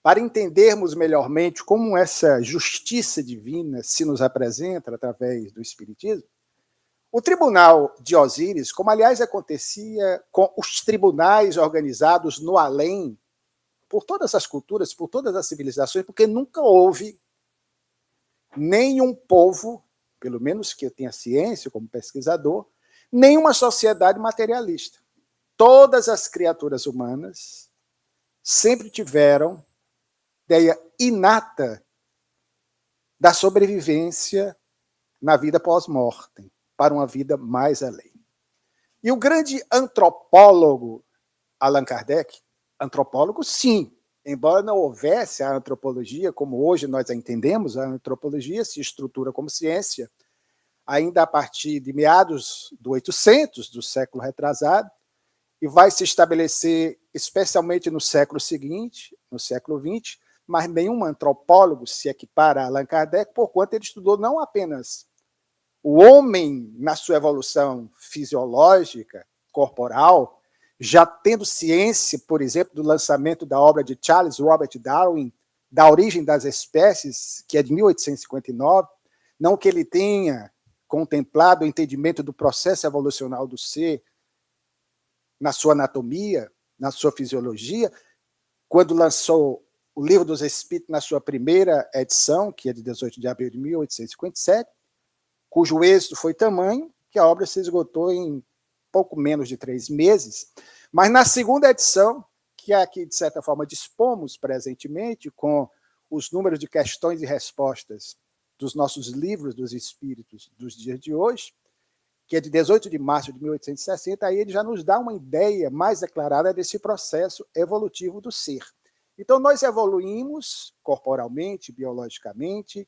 para entendermos melhormente como essa justiça divina se nos apresenta através do Espiritismo, o tribunal de Osíris, como aliás acontecia com os tribunais organizados no além, por todas as culturas, por todas as civilizações, porque nunca houve nenhum povo, pelo menos que eu tenha ciência como pesquisador, nenhuma sociedade materialista. Todas as criaturas humanas sempre tiveram ideia inata da sobrevivência na vida pós-mortem, para uma vida mais além. E o grande antropólogo Allan Kardec, antropólogo sim, embora não houvesse a antropologia, como hoje nós a entendemos, a antropologia se estrutura como ciência, ainda a partir de meados do 800, do século retrasado, e vai se estabelecer especialmente no século seguinte, no século XX, mas nenhum antropólogo se equipara a Allan Kardec, porquanto ele estudou não apenas o homem na sua evolução fisiológica, corporal, já tendo ciência, por exemplo, do lançamento da obra de Charles Robert Darwin, Da Origem das Espécies, que é de 1859, não que ele tenha contemplado o entendimento do processo evolucional do ser na sua anatomia, na sua fisiologia, quando lançou o Livro dos Espíritos na sua primeira edição, que é de 18 de abril de 1857, cujo êxito foi tamanho que a obra se esgotou em pouco menos de 3 meses. Mas na segunda edição, que é aqui, de certa forma, dispomos presentemente, com os números de questões e respostas dos nossos livros dos espíritos dos dias de hoje, que é de 18 de março de 1860, aí ele já nos dá uma ideia mais declarada desse processo evolutivo do ser. Então, nós evoluímos corporalmente, biologicamente,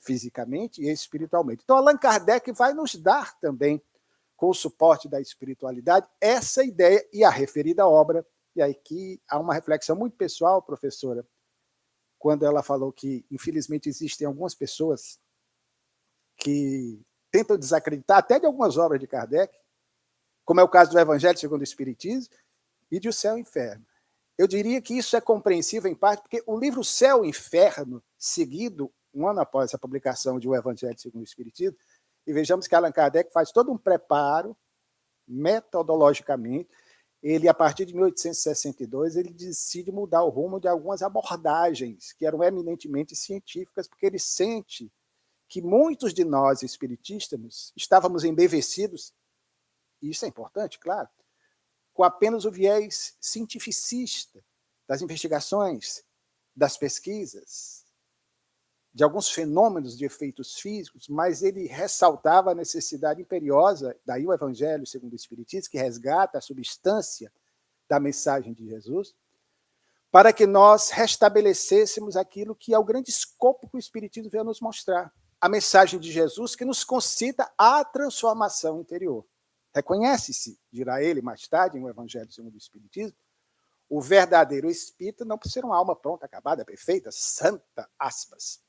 fisicamente e espiritualmente. Então, Allan Kardec vai nos dar também, com o suporte da espiritualidade, essa ideia e a referida obra. E aqui há uma reflexão muito pessoal, professora, quando ela falou que, infelizmente, existem algumas pessoas que tentam desacreditar até de algumas obras de Kardec, como é o caso do Evangelho segundo o Espiritismo e de O Céu e o Inferno. Eu diria que isso é compreensível, em parte, porque o livro Céu e Inferno, seguido um ano após a publicação de O Evangelho segundo o Espiritismo, e vejamos que Allan Kardec faz todo um preparo, metodologicamente, ele, a partir de 1862, ele decide mudar o rumo de algumas abordagens que eram eminentemente científicas, porque ele sente que muitos de nós, espiritistas, estávamos embevecidos, e isso é importante, claro, com apenas o viés cientificista das investigações, das pesquisas, de alguns fenômenos de efeitos físicos, mas ele ressaltava a necessidade imperiosa, daí o Evangelho segundo o Espiritismo, que resgata a substância da mensagem de Jesus, para que nós restabelecêssemos aquilo que é o grande escopo que o Espiritismo veio nos mostrar, a mensagem de Jesus que nos concita a transformação interior. Reconhece-se, dirá ele mais tarde, em O Evangelho segundo o Espiritismo, o verdadeiro espírito não por ser uma alma pronta, acabada, perfeita, santa, aspas,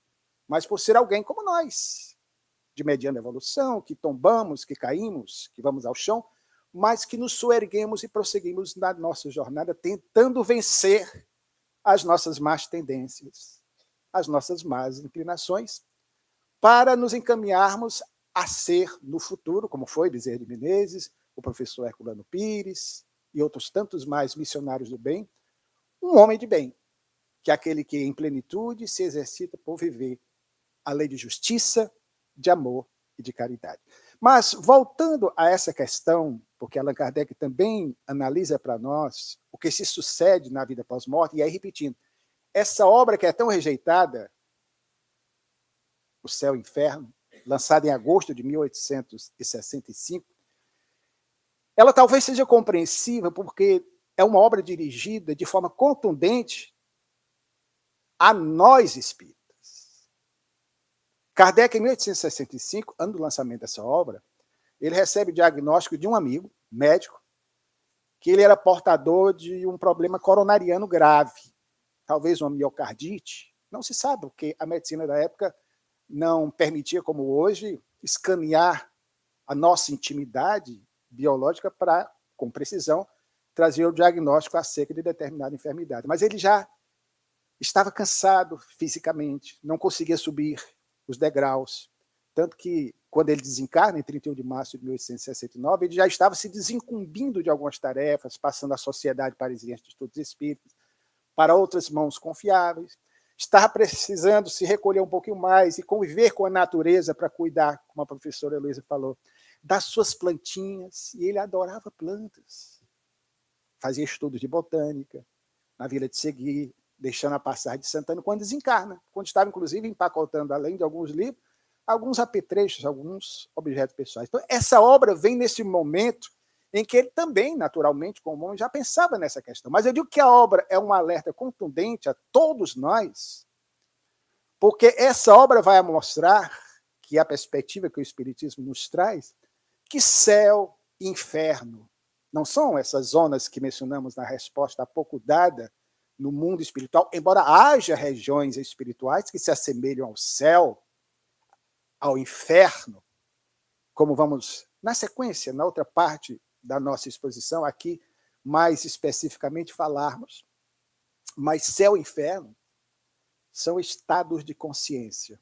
mas por ser alguém como nós, de mediana evolução, que tombamos, que caímos, que vamos ao chão, mas que nos soerguemos e prosseguimos na nossa jornada, tentando vencer as nossas más tendências, as nossas más inclinações, para nos encaminharmos a ser no futuro, como foi Bezerra de Menezes, o professor Herculano Pires e outros tantos mais missionários do bem, um homem de bem, que é aquele que em plenitude se exercita por viver a lei de justiça, de amor e de caridade. Mas, voltando a essa questão, porque Allan Kardec também analisa para nós o que se sucede na vida pós-morte, e aí repetindo, essa obra que é tão rejeitada, O Céu e o Inferno, lançada em agosto de 1865, ela talvez seja compreensível porque é uma obra dirigida de forma contundente a nós espíritas. Kardec, em 1865, ano do lançamento dessa obra, ele recebe o diagnóstico de um amigo, médico, que ele era portador de um problema coronariano grave, talvez uma miocardite, não se sabe, porque a medicina da época não permitia, como hoje, escanear a nossa intimidade biológica para, com precisão, trazer o diagnóstico acerca de determinada enfermidade. Mas ele já estava cansado fisicamente, não conseguia subir os degraus, tanto que, quando ele desencarna, em 31 de março de 1869, ele já estava se desincumbindo de algumas tarefas, passando a Sociedade Parisiense de Estudos Espíritas para outras mãos confiáveis, estava precisando se recolher um pouquinho mais e conviver com a natureza para cuidar, como a professora Heloísa falou, das suas plantinhas, e ele adorava plantas. Fazia estudos de botânica na Vila de Segui, deixando a passagem de Santana, quando desencarna, quando estava, inclusive, empacotando, além de alguns livros, alguns apetrechos, alguns objetos pessoais. Então, essa obra vem nesse momento em que ele também, naturalmente, como homem, já pensava nessa questão. Mas eu digo que a obra é um alerta contundente a todos nós, porque essa obra vai mostrar, que é a perspectiva que o Espiritismo nos traz, que céu e inferno não são essas zonas que mencionamos na resposta há pouco dada no mundo espiritual, embora haja regiões espirituais que se assemelham ao céu, ao inferno, como vamos, na sequência, na outra parte da nossa exposição, aqui, mais especificamente, falarmos. Mas céu e inferno são estados de consciência,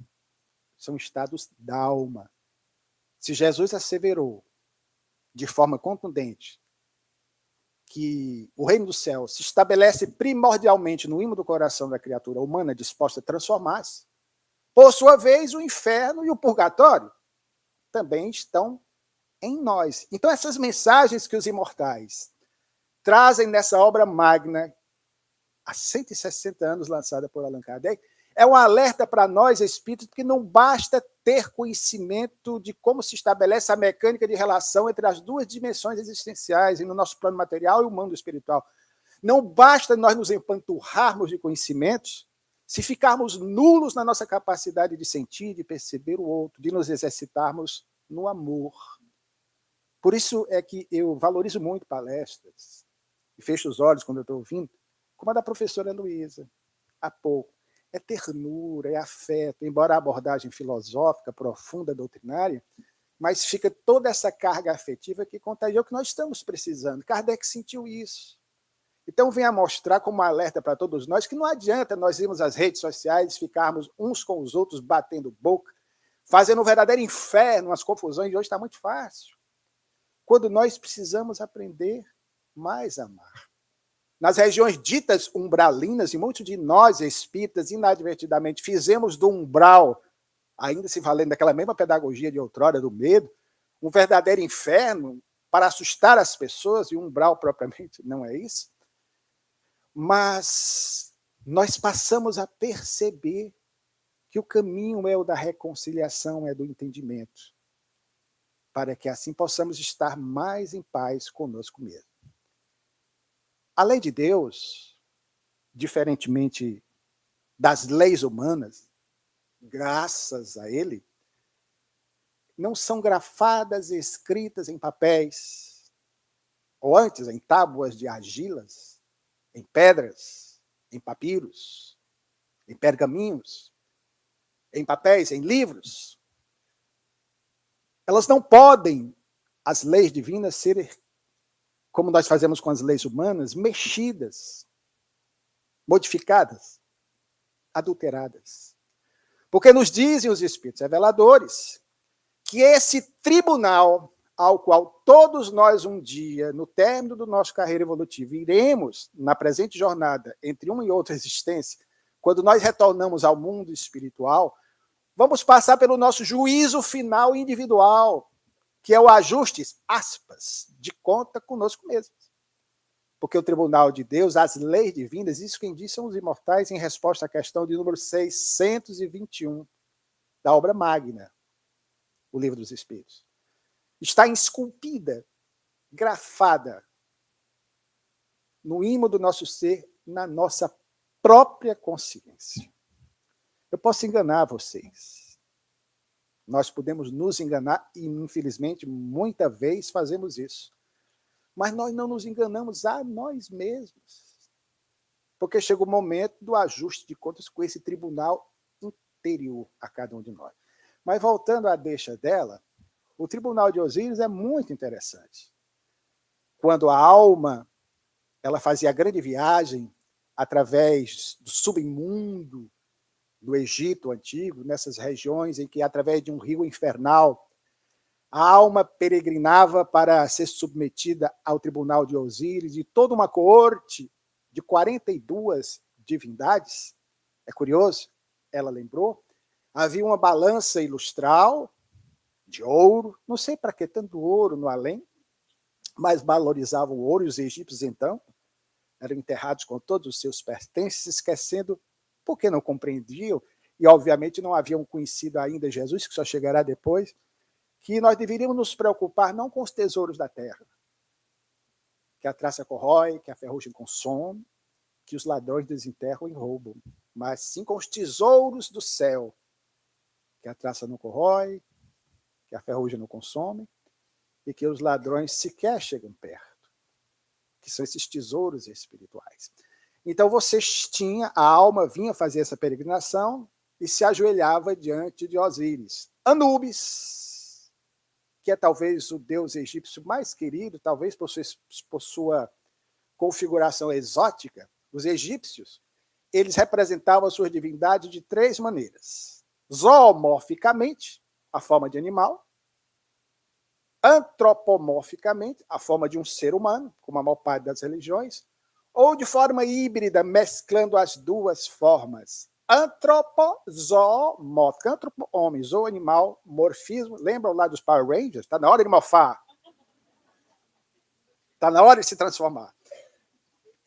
são estados da alma. Se Jesus asseverou de forma contundente que o reino do céu se estabelece primordialmente no ímã do coração da criatura humana disposta a transformar-se, por sua vez, o inferno e o purgatório também estão em nós. Então, essas mensagens que os imortais trazem nessa obra magna, há 160 anos lançada por Allan Kardec, é um alerta para nós, espíritos, que não basta ter conhecimento de como se estabelece a mecânica de relação entre as duas dimensões existenciais, no nosso plano material e o mundo espiritual. Não basta nós nos empanturrarmos de conhecimentos se ficarmos nulos na nossa capacidade de sentir, de perceber o outro, de nos exercitarmos no amor. Por isso é que eu valorizo muito palestras, e fecho os olhos quando eu estou ouvindo, como a da professora Heloísa, há pouco. É ternura, é afeto, embora a abordagem filosófica, profunda, doutrinária, mas fica toda essa carga afetiva que contagia o que nós estamos precisando. Kardec sentiu isso. Então, vem a mostrar como um alerta para todos nós que não adianta nós irmos às redes sociais, ficarmos uns com os outros batendo boca, fazendo um verdadeiro inferno, as confusões de hoje está muito fácil. Quando nós precisamos aprender mais a amar. Nas regiões ditas umbralinas, e muitos de nós, espíritas, inadvertidamente, fizemos do umbral, ainda se valendo daquela mesma pedagogia de outrora, do medo, um verdadeiro inferno para assustar as pessoas, e o umbral propriamente não é isso. Mas nós passamos a perceber que o caminho é o da reconciliação, é do entendimento, para que assim possamos estar mais em paz conosco mesmo. A lei de Deus, diferentemente das leis humanas, graças a Ele, não são grafadas e escritas em papéis, ou antes, em tábuas de argilas, em pedras, em papiros, em pergaminhos, em papéis, em livros. Elas não podem, as leis divinas, ser, como nós fazemos com as leis humanas, mexidas, modificadas, adulteradas. Porque nos dizem os espíritos reveladores que esse tribunal ao qual todos nós um dia, no término da nossa carreira evolutiva, iremos, na presente jornada, entre uma e outra existência, quando nós retornamos ao mundo espiritual, vamos passar pelo nosso juízo final individual, que é o ajuste, aspas, de conta conosco mesmos. Porque o tribunal de Deus, as leis divinas, isso quem diz são os imortais, em resposta à questão de número 621 da obra magna, o Livro dos Espíritos. Está esculpida, grafada no ímã do nosso ser, na nossa própria consciência. Eu posso enganar vocês. Nós podemos nos enganar e, infelizmente, muita vez fazemos isso. Mas nós não nos enganamos a nós mesmos. Porque chega o momento do ajuste de contas com esse tribunal interior a cada um de nós. Mas voltando à deixa dela, o tribunal de Osíris é muito interessante. Quando a alma ela fazia a grande viagem através do submundo do Egito antigo, nessas regiões em que, através de um rio infernal, a alma peregrinava para ser submetida ao tribunal de Osíris, e toda uma coorte de 42 divindades. É curioso, ela lembrou, havia uma balança ilustral de ouro, não sei para que tanto ouro no além, mas valorizavam o ouro, e os egípcios, então, eram enterrados com todos os seus pertences, esquecendo, porque não compreendiam, e obviamente não haviam conhecido ainda Jesus, que só chegará depois, que nós deveríamos nos preocupar não com os tesouros da terra, que a traça corrói, que a ferrugem consome, que os ladrões desenterram e roubam, mas sim com os tesouros do céu, que a traça não corrói, que a ferrugem não consome, e que os ladrões sequer chegam perto, que são esses tesouros espirituais. Então você tinha, a alma vinha fazer essa peregrinação e se ajoelhava diante de Osíris. Anubis, que é talvez o deus egípcio mais querido, talvez por sua configuração exótica, os egípcios, eles representavam a sua divindade de 3 maneiras. Zoomorficamente, a forma de animal; antropomorficamente, a forma de um ser humano, como a maior parte das religiões; ou de forma híbrida, mesclando as duas formas. Antropozoomórfica, antropo, homem, zoo, animal, morfismo. Lembram lá dos Power Rangers? Está na hora de morfar. Está na hora de se transformar.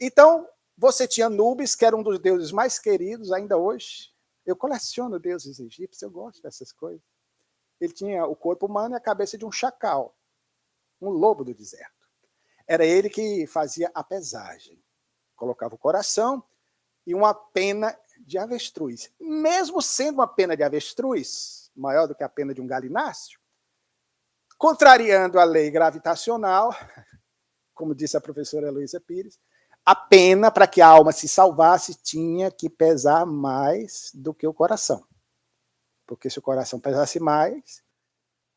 Então, você tinha Anubis, que era um dos deuses mais queridos ainda hoje. Eu coleciono deuses egípcios, eu gosto dessas coisas. Ele tinha o corpo humano e a cabeça de um chacal, um lobo do deserto. Era ele que fazia a pesagem. Colocava o coração e uma pena de avestruz. Mesmo sendo uma pena de avestruz, maior do que a pena de um galináceo, contrariando a lei gravitacional, como disse a professora Heloísa Pires, a pena para que a alma se salvasse tinha que pesar mais do que o coração. Porque se o coração pesasse mais,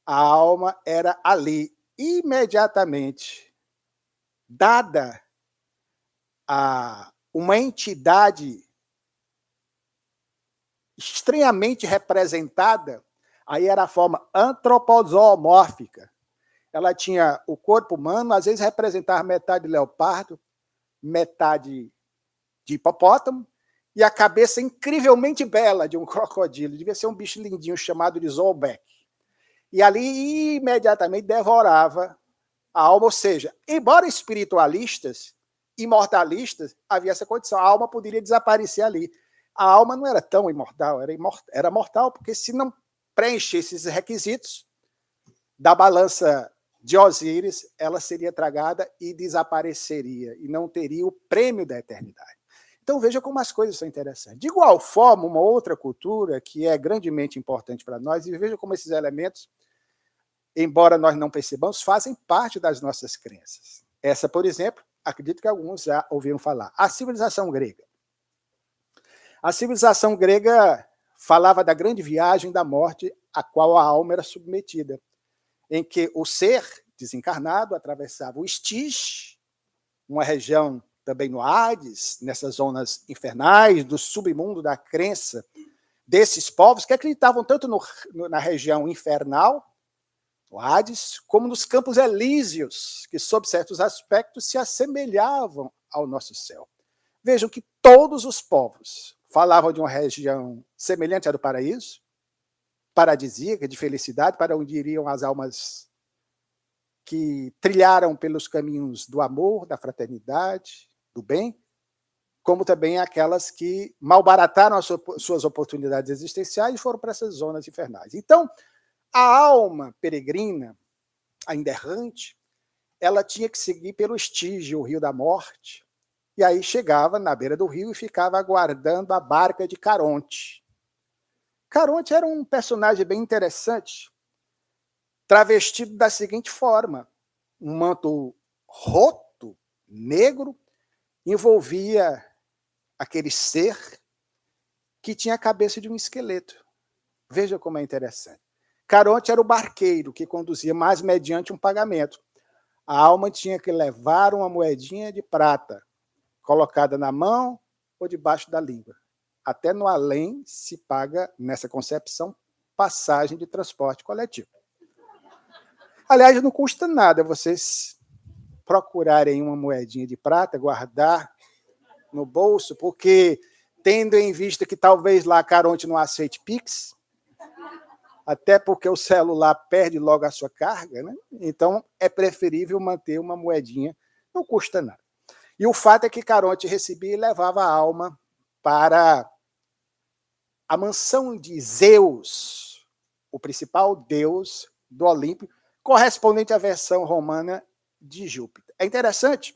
a alma era ali imediatamente dada a uma entidade estranhamente representada, aí era a forma antropozoomórfica. Ela tinha o corpo humano, às vezes representava metade de leopardo, metade de hipopótamo, e a cabeça incrivelmente bela de um crocodilo. Devia ser um bicho lindinho chamado de Zolbeck. E ali imediatamente devorava a alma, ou seja, embora espiritualistas, imortalistas, havia essa condição. A alma poderia desaparecer ali. A alma não era tão imortal, era mortal, porque se não preenchesse esses requisitos da balança de Osíris, ela seria tragada e desapareceria, e não teria o prêmio da eternidade. Então veja como as coisas são interessantes. De igual forma, uma outra cultura que é grandemente importante para nós, e veja como esses elementos, embora nós não percebamos, fazem parte das nossas crenças. Essa, por exemplo, acredito que alguns já ouviram falar. A civilização grega. A civilização grega falava da grande viagem da morte a qual a alma era submetida, em que o ser desencarnado atravessava o Estige, uma região também no Hades, nessas zonas infernais, do submundo da crença desses povos que acreditavam tanto na região infernal, o Hades, como nos campos elíseos, que, sob certos aspectos, se assemelhavam ao nosso céu. Vejam que todos os povos falavam de uma região semelhante à do paraíso, paradisíaca, de felicidade, para onde iriam as almas que trilharam pelos caminhos do amor, da fraternidade, do bem, como também aquelas que malbarataram as suas oportunidades existenciais e foram para essas zonas infernais. Então, a alma peregrina, ainda errante, ela tinha que seguir pelo Estige, o rio da morte, e aí chegava na beira do rio e ficava aguardando a barca de Caronte. Caronte era um personagem bem interessante, travestido da seguinte forma: um manto roto, negro, envolvia aquele ser que tinha a cabeça de um esqueleto. Veja como é interessante. Caronte era o barqueiro que conduzia, mas mediante um pagamento. A alma tinha que levar uma moedinha de prata, colocada na mão por debaixo da língua. Até no além se paga, nessa concepção, passagem de transporte coletivo. Aliás, não custa nada vocês procurarem uma moedinha de prata, guardar no bolso, porque, tendo em vista que talvez lá Caronte não aceite Pix, até porque o celular perde logo a sua carga, né? Então é preferível manter uma moedinha, não custa nada. E o fato é que Caronte recebia e levava a alma para a mansão de Zeus, o principal deus do Olimpo, correspondente à versão romana de Júpiter. É interessante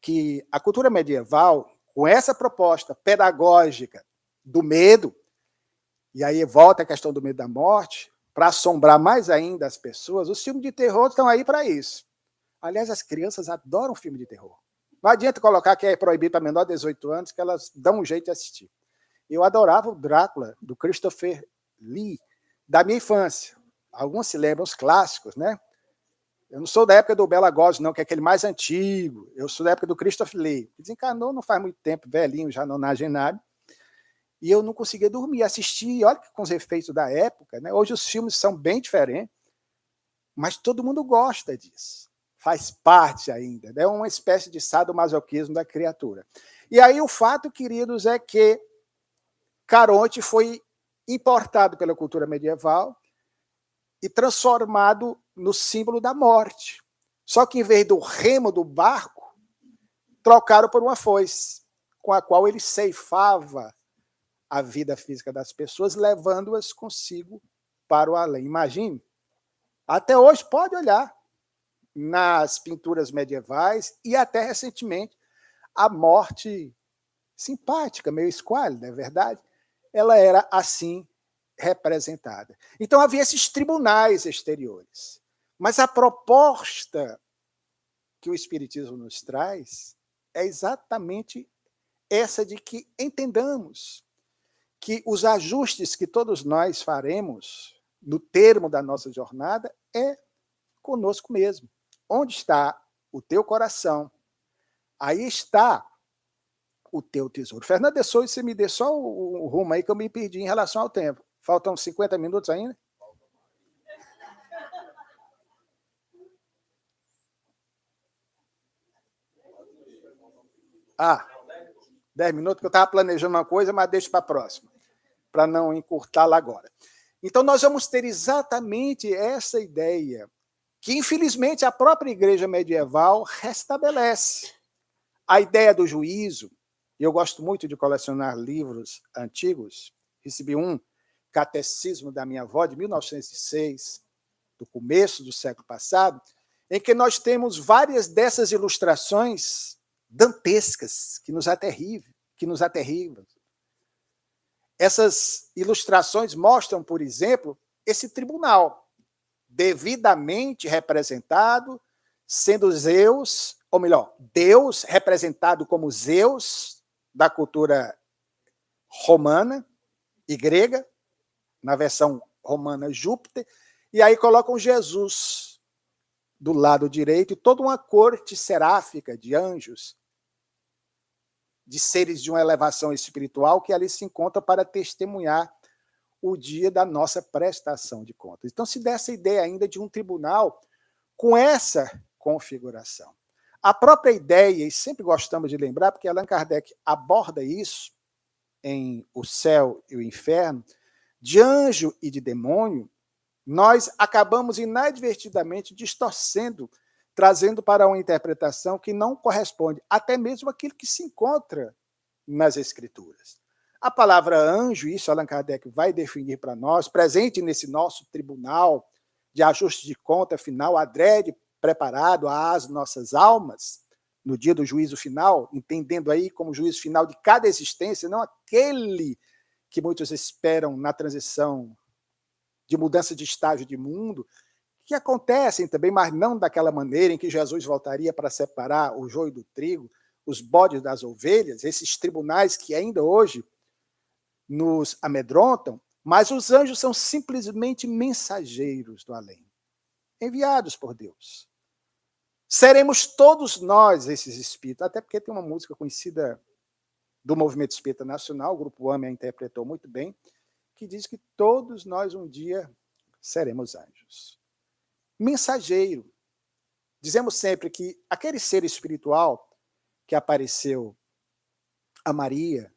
que a cultura medieval, com essa proposta pedagógica do medo, e aí volta a questão do medo da morte, para assombrar mais ainda as pessoas, os filmes de terror estão aí para isso. Aliás, as crianças adoram filme de terror. Não adianta colocar que é proibido para menor de 18 anos, que elas dão um jeito de assistir. Eu adorava o Drácula, do Christopher Lee, da minha infância. Alguns se lembram, os clássicos, né? Eu não sou da época do Bela Lugosi, não, que é aquele mais antigo. Eu sou da época do Christopher Lee. Desencarnou não faz muito tempo, velhinho, já nonagenário. E eu não conseguia dormir, assistir, olha que com os efeitos da época, né? Hoje os filmes são bem diferentes, mas todo mundo gosta disso. Faz parte ainda, é, né? Uma espécie de sadomasoquismo da criatura. E aí o fato, queridos, é que Caronte foi importado pela cultura medieval e transformado no símbolo da morte. Só que, em vez do remo do barco, trocaram por uma foice, com a qual ele ceifava a vida física das pessoas, levando-as consigo para o além. Imagine, até hoje pode olhar nas pinturas medievais e até recentemente a morte simpática, meio esquálida, é verdade? Ela era assim representada. Então havia esses tribunais exteriores. Mas a proposta que o Espiritismo nos traz é exatamente essa de que entendamos que os ajustes que todos nós faremos no termo da nossa jornada é conosco mesmo. Onde está o teu coração? Aí está o teu tesouro. Fernando de Souza, você me dê só o rumo aí que eu me perdi em relação ao tempo. Faltam 50 minutos ainda? Ah, 10 minutos, que eu estava planejando uma coisa, mas deixo para a próxima, para não encurtá-la agora. Então, nós vamos ter exatamente essa ideia, que, infelizmente, a própria igreja medieval restabelece. A ideia do juízo, e eu gosto muito de colecionar livros antigos, recebi um, Catecismo da Minha Avó, de 1906, do começo do século passado, em que nós temos várias dessas ilustrações dantescas, que nos aterrivam. Essas ilustrações mostram, por exemplo, esse tribunal, devidamente representado, sendo Zeus, ou melhor, Deus representado como Zeus, da cultura romana e grega, na versão romana Júpiter, e aí colocam Jesus do lado direito e toda uma corte seráfica de anjos, de seres de uma elevação espiritual que ali se encontram para testemunhar o dia da nossa prestação de contas. Então, se dá essa ideia ainda de um tribunal com essa configuração. A própria ideia, e sempre gostamos de lembrar, porque Allan Kardec aborda isso em O Céu e o Inferno, de anjo e de demônio, nós acabamos inadvertidamente distorcendo, trazendo para uma interpretação que não corresponde até mesmo àquilo que se encontra nas Escrituras. A palavra anjo, isso Allan Kardec vai definir para nós, presente nesse nosso tribunal de ajuste de conta final, adrede preparado às nossas almas, no dia do juízo final, entendendo aí como juízo final de cada existência, não aquele que muitos esperam na transição de mudança de estágio de mundo, que acontecem também, mas não daquela maneira em que Jesus voltaria para separar o joio do trigo, os bodes das ovelhas, esses tribunais que ainda hoje nos amedrontam, mas os anjos são simplesmente mensageiros do além, enviados por Deus. Seremos todos nós esses espíritos, até porque tem uma música conhecida do Movimento Espírita Nacional, o Grupo AME a interpretou muito bem, que diz que todos nós um dia seremos anjos. Mensageiro. Dizemos sempre que aquele ser espiritual que apareceu a Maria,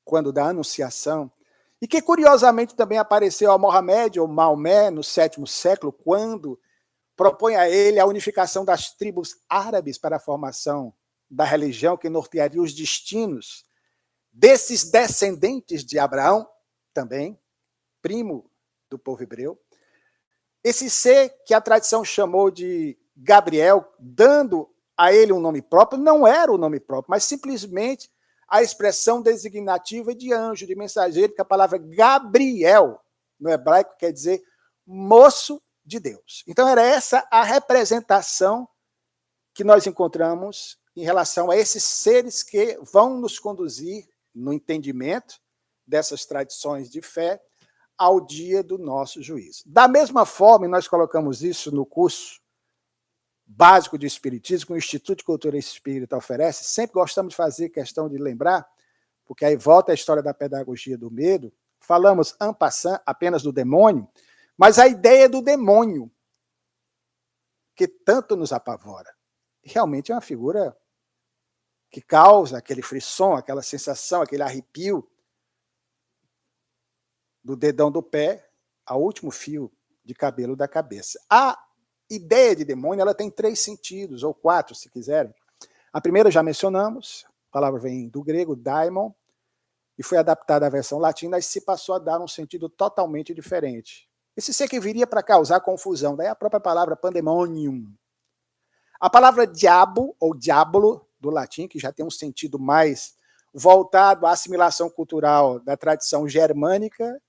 quando da Anunciação, e que curiosamente também apareceu a Mohamed ou Maomé no 7º século, quando propõe a ele a unificação das tribos árabes para a formação da religião que nortearia os destinos desses descendentes de Abraão, também, primo do povo hebreu. Esse ser que a tradição chamou de Gabriel, dando a ele um nome próprio, não era o nome próprio, mas simplesmente a expressão designativa de anjo, de mensageiro, que a palavra Gabriel, no hebraico, quer dizer moço de Deus. Então, era essa a representação que nós encontramos em relação a esses seres que vão nos conduzir no entendimento dessas tradições de fé ao dia do nosso juízo. Da mesma forma, e nós colocamos isso no curso básico de Espiritismo que o Instituto de Cultura Espírita oferece, sempre gostamos de fazer questão de lembrar, porque aí volta a história da pedagogia do medo, falamos en passant apenas do demônio, mas a ideia do demônio, que tanto nos apavora, realmente é uma figura que causa aquele frisson, aquela sensação, aquele arrepio do dedão do pé ao último fio de cabelo da cabeça. A ideia de demônio ela tem 3 sentidos, ou 4, se quiserem. A primeira já mencionamos, a palavra vem do grego, daimon, e foi adaptada à versão latina, e se passou a dar um sentido totalmente diferente. Esse ser que viria para causar confusão, daí a própria palavra pandemonium. A palavra diabo, ou diabolo, do latim, que já tem um sentido mais voltado à assimilação cultural da tradição germânica,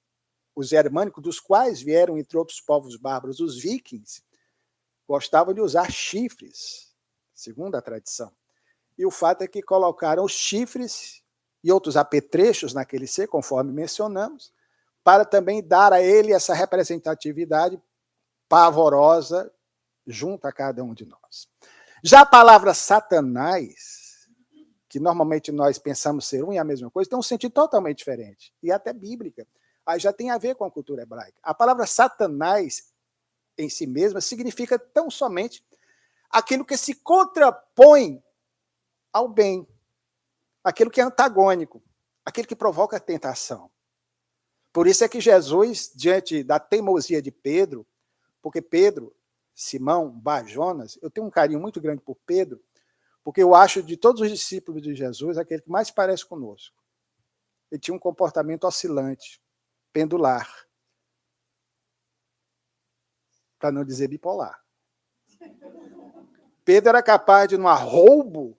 os germânicos, dos quais vieram, entre outros povos bárbaros, os vikings, gostavam de usar chifres, segundo a tradição. E o fato é que colocaram os chifres e outros apetrechos naquele ser, conforme mencionamos, para também dar a ele essa representatividade pavorosa junto a cada um de nós. Já a palavra Satanás, que normalmente nós pensamos ser um e a mesma coisa, tem um sentido totalmente diferente, e até bíblica. Aí já tem a ver com a cultura hebraica. A palavra Satanás, em si mesma, significa tão somente aquilo que se contrapõe ao bem, aquilo que é antagônico, aquilo que provoca a tentação. Por isso é que Jesus, diante da teimosia de Pedro, porque Pedro, Simão, Bar-Jonas, eu tenho um carinho muito grande por Pedro, porque eu acho de todos os discípulos de Jesus aquele que mais parece conosco. Ele tinha um comportamento oscilante, pendular, para não dizer bipolar. Pedro era capaz de, num arroubo,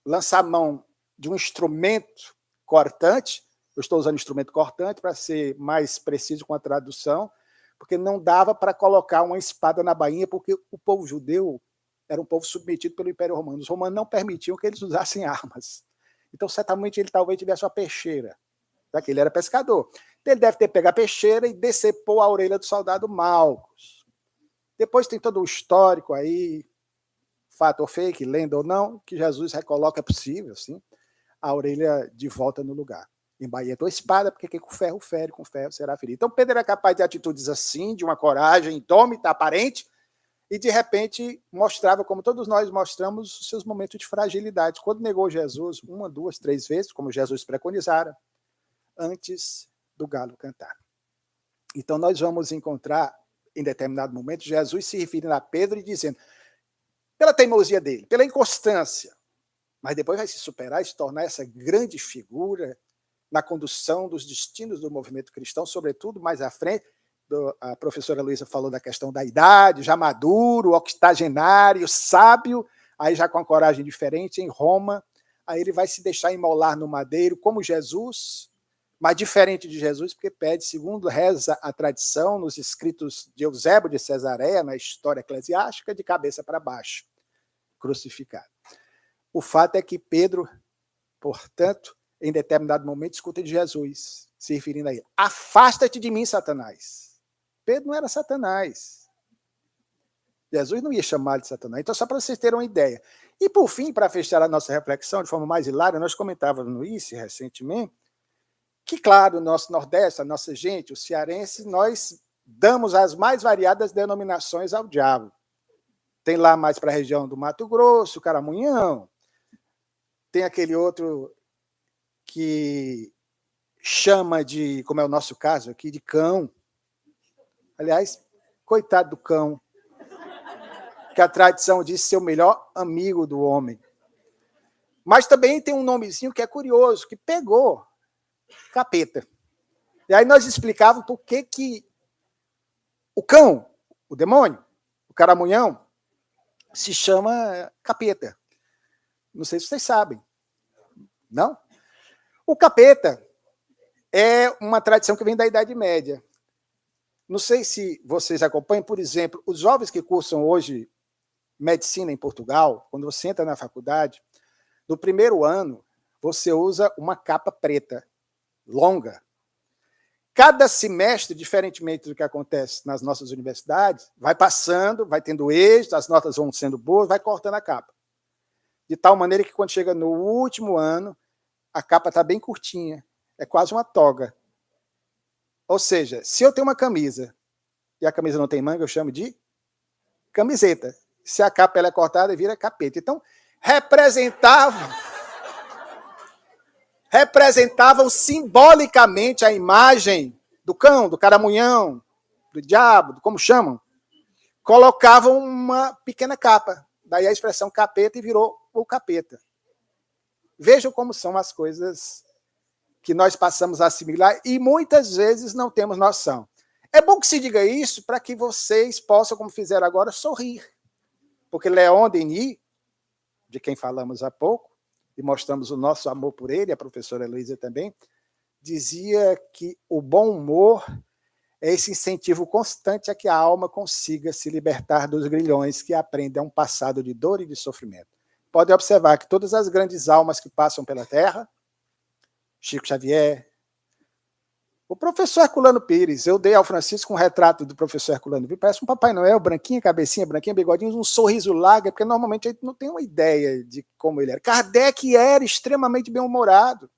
lançar mão de um instrumento cortante. Eu estou usando instrumento cortante para ser mais preciso com a tradução, porque não dava para colocar uma espada na bainha, porque o povo judeu era um povo submetido pelo Império Romano. Os romanos não permitiam que eles usassem armas. Então, certamente, ele talvez tivesse uma peixeira, já que ele era pescador. Então, ele deve ter pego a peixeira e decepou a orelha do soldado Malcos. Depois tem todo o histórico aí, fato ou fake, lenda ou não, que Jesus recoloca, é possível, sim, a orelha de volta no lugar. Embaietou a espada, porque quem com ferro fere, com ferro será ferido. Então Pedro era capaz de atitudes assim, de uma coragem indômita, aparente, e de repente mostrava, como todos nós mostramos, os seus momentos de fragilidade. Quando negou Jesus 1, 2, 3 vezes, como Jesus preconizara, antes do galo cantar. Então nós vamos encontrar, em determinado momento, Jesus se referindo a Pedro e dizendo, pela teimosia dele, pela inconstância, mas depois vai se superar e se tornar essa grande figura na condução dos destinos do movimento cristão, sobretudo mais à frente, a professora Luísa falou da questão da idade, já maduro, octogenário, sábio, aí já com a coragem diferente, em Roma, aí ele vai se deixar imolar no madeiro, como Jesus, mas diferente de Jesus, porque pede, segundo reza a tradição, nos escritos de Eusébio de Cesareia, na história eclesiástica, de cabeça para baixo, crucificado. O fato é que Pedro, portanto, em determinado momento, escuta de Jesus, se referindo a ele, afasta-te de mim, Satanás. Pedro não era Satanás. Jesus não ia chamar de Satanás. Então, só para vocês terem uma ideia. E, por fim, para fechar a nossa reflexão de forma mais hilária, nós comentávamos no ICE recentemente que, claro, o nosso Nordeste, a nossa gente, os cearenses, nós damos as mais variadas denominações ao diabo. Tem lá mais para a região do Mato Grosso, Caramunhão. Tem aquele outro que chama de, como é o nosso caso aqui, de cão. Aliás, coitado do cão, que a tradição diz ser o melhor amigo do homem. Mas também tem um nomezinho que é curioso, que pegou capeta. E aí nós explicávamos por que o cão, o demônio, o caramunhão, se chama capeta. Não sei se vocês sabem. Não? O capeta é uma tradição que vem da Idade Média. Não sei se vocês acompanham, por exemplo, os jovens que cursam hoje medicina em Portugal, quando você entra na faculdade, no primeiro ano, você usa uma capa preta, longa. Cada semestre, diferentemente do que acontece nas nossas universidades, vai passando, vai tendo êxito, as notas vão sendo boas, vai cortando a capa. De tal maneira que quando chega no último ano, a capa está bem curtinha, é quase uma toga. Ou seja, se eu tenho uma camisa e a camisa não tem manga, eu chamo de camiseta. Se a capa ela é cortada, vira capeta. Então, representavam simbolicamente a imagem do cão, do caramunhão, do diabo, como chamam. Colocavam uma pequena capa. Daí a expressão capeta e virou o capeta. Vejam como são as coisas que nós passamos a assimilar e muitas vezes não temos noção. É bom que se diga isso para que vocês possam, como fizeram agora, sorrir. Porque Leon Denis, de quem falamos há pouco, e mostramos o nosso amor por ele, a professora Heloísa também, dizia que o bom humor é esse incentivo constante a que a alma consiga se libertar dos grilhões que aprendem a um passado de dor e de sofrimento. Podem observar que todas as grandes almas que passam pela Terra, Chico Xavier, o professor Herculano Pires, eu dei ao Francisco um retrato do professor Herculano Pires, parece um Papai Noel, branquinha, cabecinha, branquinha, bigodinho, um sorriso largo, porque normalmente a gente não tem uma ideia de como ele era. Kardec era extremamente bem-humorado.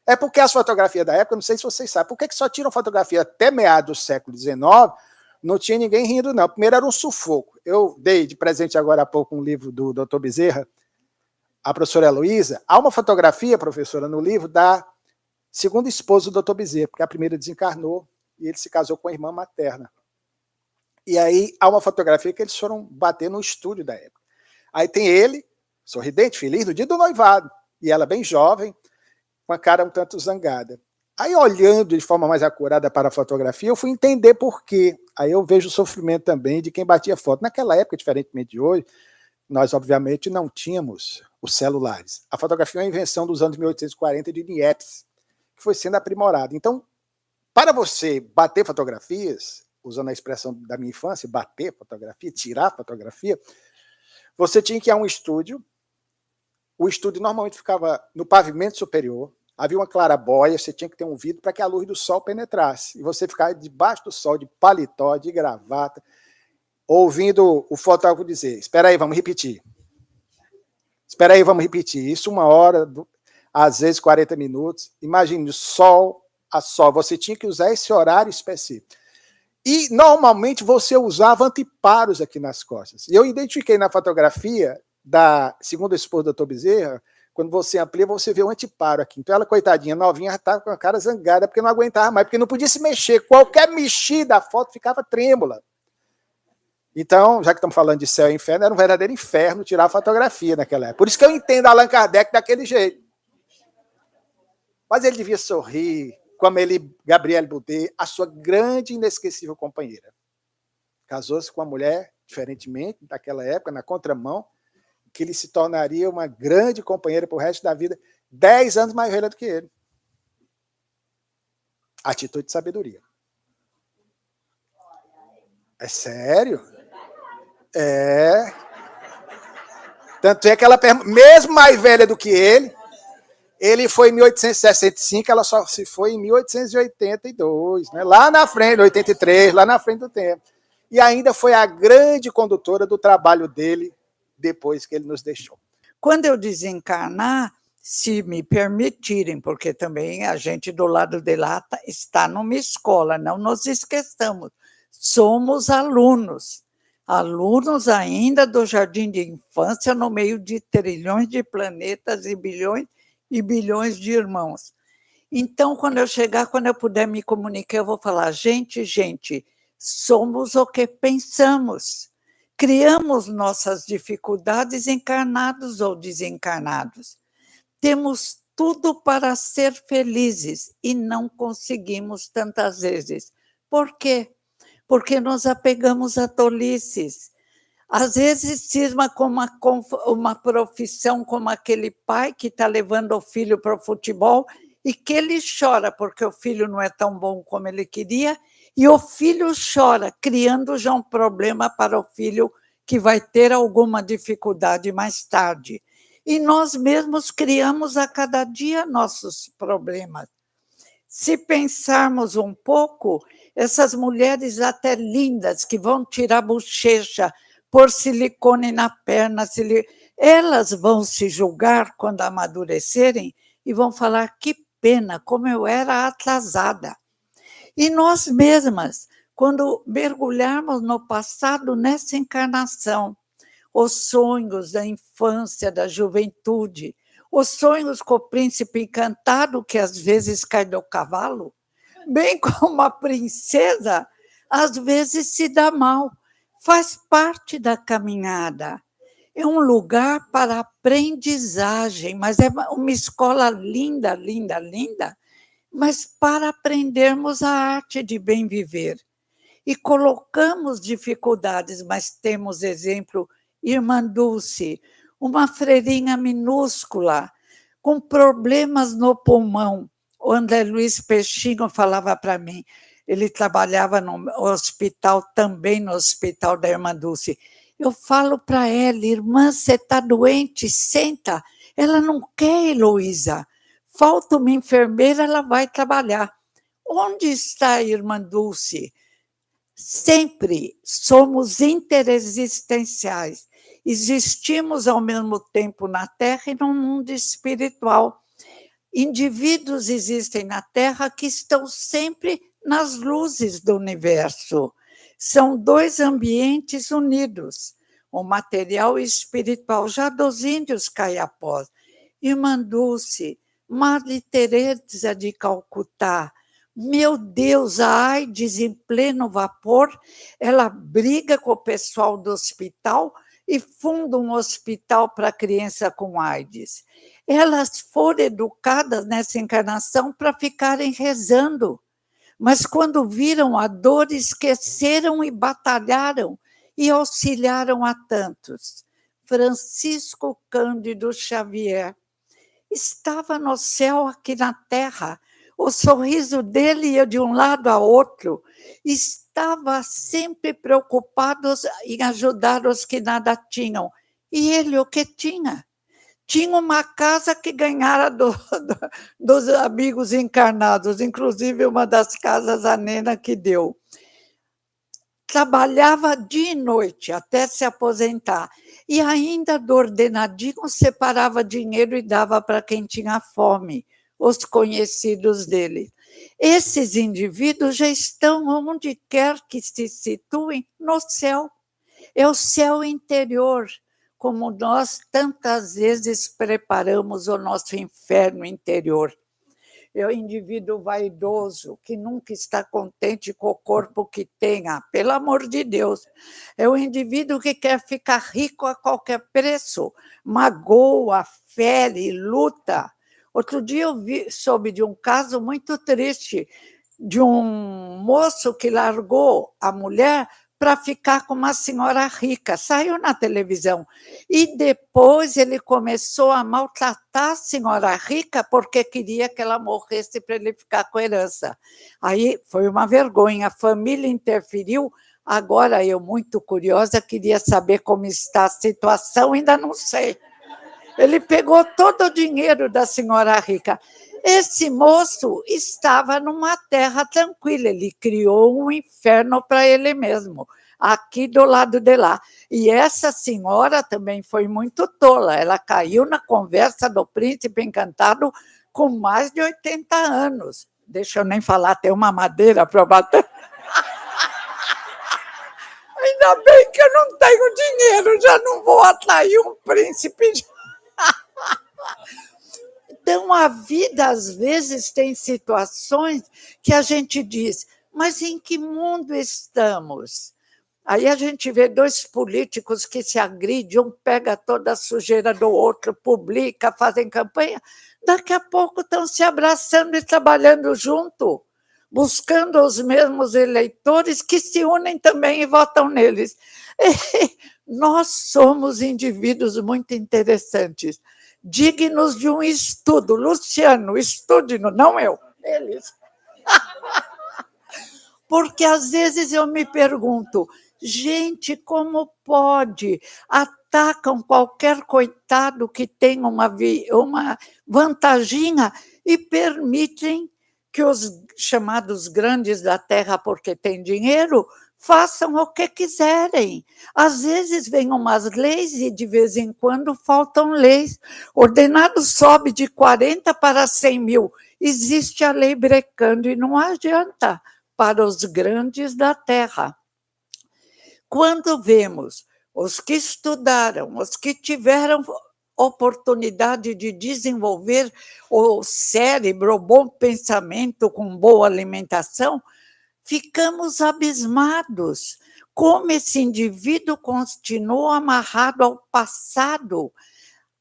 É porque as fotografias da época, não sei se vocês sabem, por que só tiram fotografia até meados do século XIX, não tinha ninguém rindo, não. Primeiro era um sufoco. Eu dei de presente agora há pouco um livro do Dr. Bezerra, a professora Heloísa. Há uma fotografia, professora, no livro da segunda esposa do Dr. Bezerra, porque a primeira desencarnou e ele se casou com a irmã materna. E aí há uma fotografia que eles foram bater no estúdio da época. Aí tem ele, sorridente, feliz, no dia do noivado, e ela bem jovem, com a cara um tanto zangada. Aí, olhando de forma mais acurada para a fotografia, eu fui entender por quê. Aí eu vejo o sofrimento também de quem batia foto. Naquela época, diferentemente de hoje, nós, obviamente, não tínhamos os celulares. A fotografia é uma invenção dos anos 1840 de Niepce, que foi sendo aprimorada. Então, para você bater fotografias, usando a expressão da minha infância, bater fotografia, tirar fotografia, você tinha que ir a um estúdio. O estúdio normalmente ficava no pavimento superior, havia uma clarabóia, você tinha que ter um vidro para que a luz do sol penetrasse. E você ficava debaixo do sol, de paletó, de gravata, ouvindo o fotógrafo dizer, espera aí, vamos repetir. Espera aí, vamos repetir. Isso 1 hora, às vezes 40 minutos. Imagine, sol a sol. Você tinha que usar esse horário específico. E, normalmente, você usava anteparos aqui nas costas. E eu identifiquei na fotografia da segunda esposa do Dr. Bezerra, quando você amplia, você vê um anteparo aqui. Então ela, coitadinha, novinha, já estava com a cara zangada, porque não aguentava mais, porque não podia se mexer. Qualquer mexida da foto ficava trêmula. Então, já que estamos falando de céu e inferno, era um verdadeiro inferno tirar a fotografia naquela época. Por isso que eu entendo Allan Kardec daquele jeito. Mas ele devia sorrir, como ele, Gabrielle Boudet, a sua grande e inesquecível companheira. Casou-se com uma mulher, diferentemente daquela época, na contramão, que ele se tornaria uma grande companheira para o resto da vida, 10 anos mais velha do que ele. Atitude de sabedoria. É sério? É. Tanto é que ela, mesmo mais velha do que ele foi em 1865, ela só se foi em 1882, né? Lá na frente, 83, lá na frente do tempo. e ainda foi a grande condutora do trabalho dele depois que ele nos deixou. Quando eu desencarnar, se me permitirem, porque também a gente do lado de lá está numa escola, não nos esqueçamos, somos alunos, alunos ainda do jardim de infância, no meio de trilhões de planetas e bilhões de irmãos. Então, quando eu chegar, quando eu puder me comunicar, eu vou falar: gente, somos o que pensamos. Criamos nossas dificuldades, encarnados ou desencarnados. Temos tudo para ser felizes e não conseguimos tantas vezes. Por quê? Porque nos apegamos a tolices. Às vezes cisma com uma profissão como aquele pai que está levando o filho para o futebol e que ele chora porque o filho não é tão bom como ele queria, e o filho chora, criando já um problema para o filho que vai ter alguma dificuldade mais tarde. E nós mesmos criamos a cada dia nossos problemas. Se pensarmos um pouco, essas mulheres até lindas que vão tirar bochecha, pôr silicone na perna, elas vão se julgar quando amadurecerem e vão falar: que pena, como eu era atrasada. E nós mesmas, quando mergulharmos no passado, nessa encarnação, os sonhos da infância, da juventude, os sonhos com o príncipe encantado, que às vezes cai do cavalo, bem como a princesa, às vezes se dá mal, faz parte da caminhada. É um lugar para aprendizagem, mas é uma escola linda, linda, linda, mas para aprendermos a arte de bem viver. E colocamos dificuldades, mas temos exemplo, Irmã Dulce, uma freirinha minúscula, com problemas no pulmão. O André Luiz Peixinho falava para mim, ele trabalhava no hospital, também no hospital da Irmã Dulce. Eu falo para ela: irmã, você está doente? Senta. Ela não quer, Heloísa. Falta uma enfermeira, ela vai trabalhar. Onde está a Irmã Dulce? Sempre somos interexistenciais. Existimos ao mesmo tempo na Terra e no mundo espiritual. Indivíduos existem na Terra que estão sempre nas luzes do universo. São dois ambientes unidos, o material e o espiritual. Já dos índios caiapós, Irmã Dulce, Madre Teresa de Calcutá, meu Deus, a AIDS em pleno vapor, ela briga com o pessoal do hospital e funda um hospital para criança com AIDS. Elas foram educadas nessa encarnação para ficarem rezando, mas quando viram a dor, esqueceram e batalharam e auxiliaram a tantos. Francisco Cândido Xavier estava no céu aqui na Terra. O sorriso dele ia de um lado a outro. Estava sempre preocupado em ajudar os que nada tinham. E ele o que tinha? Tinha uma casa que ganhara dos amigos encarnados, inclusive uma das casas a Nena que deu. Trabalhava dia e noite até se aposentar. E ainda do ordenadinho separava dinheiro e dava para quem tinha fome, os conhecidos dele. Esses indivíduos já estão onde quer que se situem, no céu. É o céu interior, como nós tantas vezes preparamos o nosso inferno interior. É o indivíduo vaidoso, que nunca está contente com o corpo que tem, pelo amor de Deus. É o indivíduo que quer ficar rico a qualquer preço, magoa, fere, luta. Outro dia eu soube de um caso muito triste, de um moço que largou a mulher para ficar com uma senhora rica, saiu na televisão. E depois ele começou a maltratar a senhora rica porque queria que ela morresse para ele ficar com a herança. Aí foi uma vergonha, a família interferiu. Agora eu, muito curiosa, queria saber como está a situação, ainda não sei. Ele pegou todo o dinheiro da senhora rica. Esse moço estava numa terra tranquila, ele criou um inferno para ele mesmo. aqui do lado de lá. E essa senhora também foi muito tola, ela caiu na conversa do príncipe encantado com mais de 80 anos. Deixa eu nem falar, tem uma madeira para bater. Ainda bem que eu não tenho dinheiro, já não vou atrair um príncipe. Então, a vida, às vezes, tem situações que a gente diz, mas em que mundo estamos? Aí a gente vê dois políticos que se agridem, um pega toda a sujeira do outro, publica, fazem campanha, daqui a pouco estão se abraçando e trabalhando junto, buscando os mesmos eleitores que se unem também e votam neles. Nós somos indivíduos muito interessantes, dignos de um estudo. Luciano, estude-no, não eu, eles. Porque às vezes eu me pergunto, gente, como pode? Atacam qualquer coitado que tem uma vantaginha e permitem que os chamados grandes da terra, porque têm dinheiro, façam o que quiserem. Às vezes vêm umas leis e, de vez em quando, faltam leis. Ordenado sobe de 40 para 100 mil. Existe a lei brecando e não adianta para os grandes da terra. Quando vemos os que estudaram, os que tiveram oportunidade de desenvolver o cérebro, o bom pensamento com boa alimentação, ficamos abismados. Como esse indivíduo continua amarrado ao passado,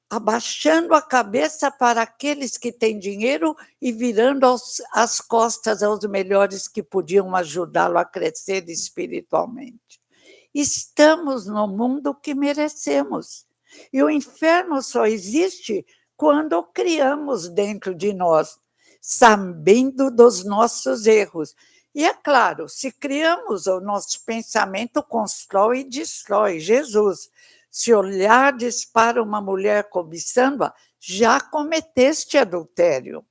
abaixando a cabeça para aqueles que têm dinheiro e virando as costas aos melhores que podiam ajudá-lo a crescer espiritualmente. Estamos no mundo que merecemos. E o inferno só existe quando o criamos dentro de nós, sabendo dos nossos erros. E é claro, se criamos, o nosso pensamento constrói e destrói. Jesus, se olhardes para uma mulher cobiçando-a, já cometeste adultério.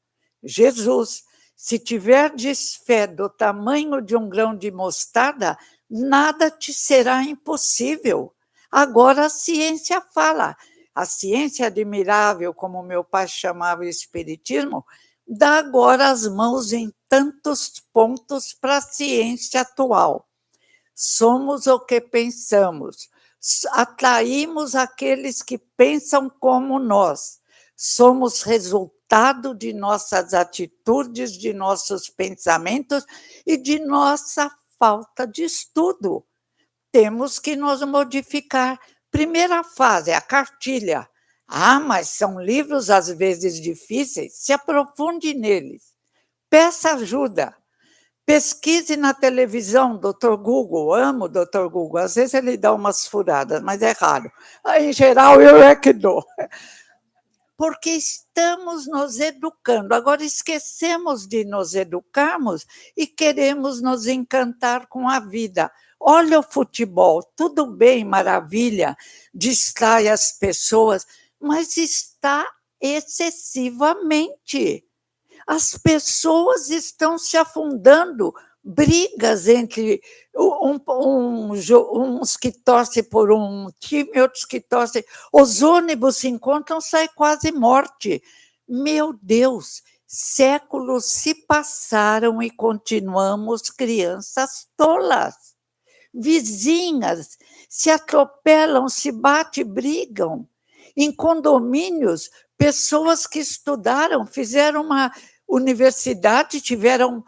Jesus, se tiverdes fé do tamanho de um grão de mostarda, nada te será impossível. Agora a ciência fala. A ciência admirável, como meu pai chamava o espiritismo, dá agora as mãos em tantos pontos para a ciência atual. Somos o que pensamos. Atraímos aqueles que pensam como nós. Somos resultado de nossas atitudes, de nossos pensamentos e de nossa falta de estudo. Temos que nos modificar. Primeira fase, a cartilha. Mas são livros às vezes difíceis, se aprofunde neles. Peça ajuda. Pesquise na televisão, Dr. Google, amo o Dr. Google, às vezes ele dá umas furadas, mas é raro. Em geral, eu é que dou. Porque estamos nos educando, agora esquecemos de nos educarmos e queremos nos encantar com a vida. Olha o futebol, tudo bem, maravilha, distrai as pessoas, mas está excessivamente. As pessoas estão se afundando, brigas entre uns que torcem por um time, outros que torcem. Os ônibus se encontram, sai quase morte. Meu Deus, séculos se passaram e continuamos crianças tolas. Vizinhas se atropelam, se batem, brigam. Em condomínios, pessoas que estudaram, fizeram uma universidade, tiveram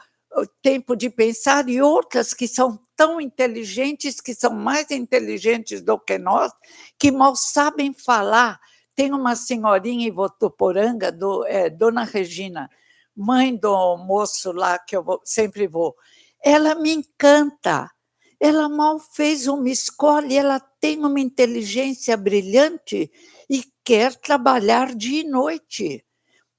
tempo de pensar, e outras que são tão inteligentes, que são mais inteligentes do que nós, que mal sabem falar. Tem uma senhorinha em Votuporanga, Dona Regina, mãe do moço lá, que eu sempre vou. Ela me encanta. Ela mal fez uma escola e ela tem uma inteligência brilhante e quer trabalhar dia e noite.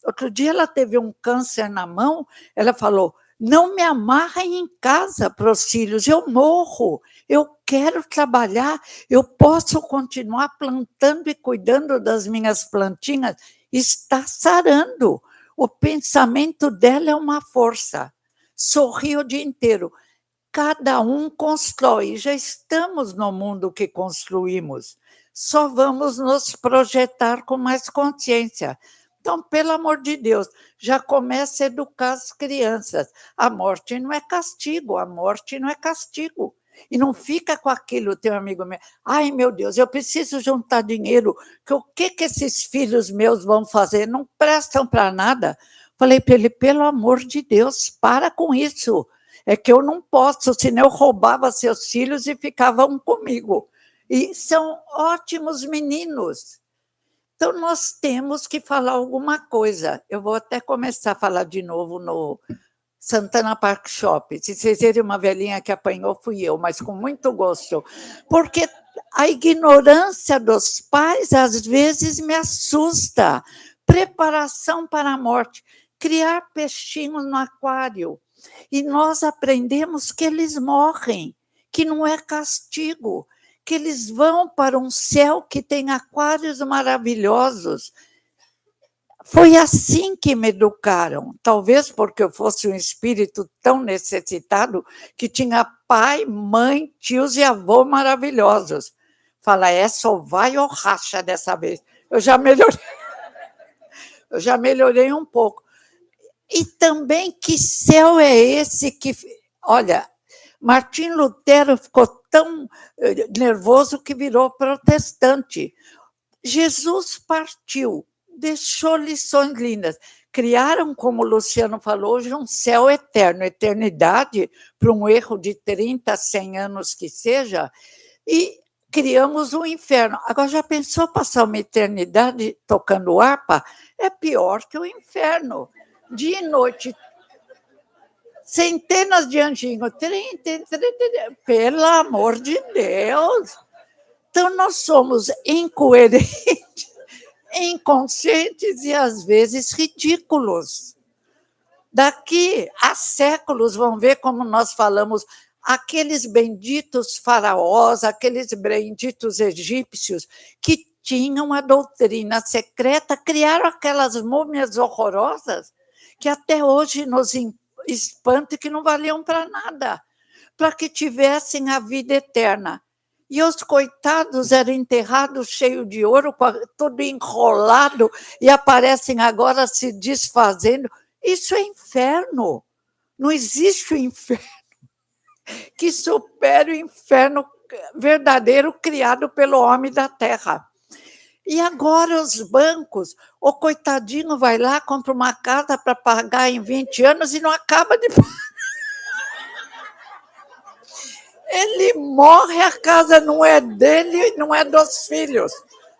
Outro dia ela teve um câncer na mão, ela falou, não me amarrem em casa para os filhos, eu morro, eu quero trabalhar, eu posso continuar plantando e cuidando das minhas plantinhas, está sarando. O pensamento dela é uma força, sorri o dia inteiro. Cada um constrói, já estamos no mundo que construímos, só vamos nos projetar com mais consciência. Então, pelo amor de Deus, já começa a educar as crianças. A morte não é castigo, a morte não é castigo. E não fica com aquilo, teu amigo meu. Ai, meu Deus, eu preciso juntar dinheiro, que o que esses filhos meus vão fazer? Não prestam para nada. Falei para ele, pelo amor de Deus, para com isso. É que eu não posso, senão eu roubava seus filhos e ficavam comigo. E são ótimos meninos. Então, nós temos que falar alguma coisa. Eu vou até começar a falar de novo no Santana Park Shop. Se vocês verem uma velhinha que apanhou, fui eu, mas com muito gosto. Porque a ignorância dos pais, às vezes, me assusta. Preparação para a morte. Criar peixinhos no aquário. E nós aprendemos que eles morrem, que não é castigo, que eles vão para um céu que tem aquários maravilhosos. Foi assim que me educaram, talvez porque eu fosse um espírito tão necessitado que tinha pai, mãe, tios e avô maravilhosos. Fala, só vai ou racha dessa vez. Eu já melhorei um pouco. E também, que céu é esse que... Olha, Martim Lutero ficou tão nervoso que virou protestante. Jesus partiu, deixou lições lindas. Criaram, como o Luciano falou, hoje um céu eterno, eternidade, para um erro de 30, 100 anos que seja, e criamos um inferno. Agora, já pensou passar uma eternidade tocando harpa? É pior que o inferno. Dia e noite, centenas de anjinhos, pelo amor de Deus. Então, nós somos incoerentes, inconscientes e, às vezes, ridículos. Daqui a séculos vão ver como nós falamos, aqueles benditos faraós, aqueles benditos egípcios que tinham a doutrina secreta, criaram aquelas múmias horrorosas que até hoje nos espanta e que não valiam para nada, para que tivessem a vida eterna. E os coitados eram enterrados cheios de ouro, tudo enrolado, e aparecem agora se desfazendo. Isso é inferno. Não existe o inferno que supere o inferno verdadeiro criado pelo homem da terra. E agora os bancos, o coitadinho vai lá, compra uma casa para pagar em 20 anos e não acaba de pagar. Ele morre, a casa não é dele, não é dos filhos.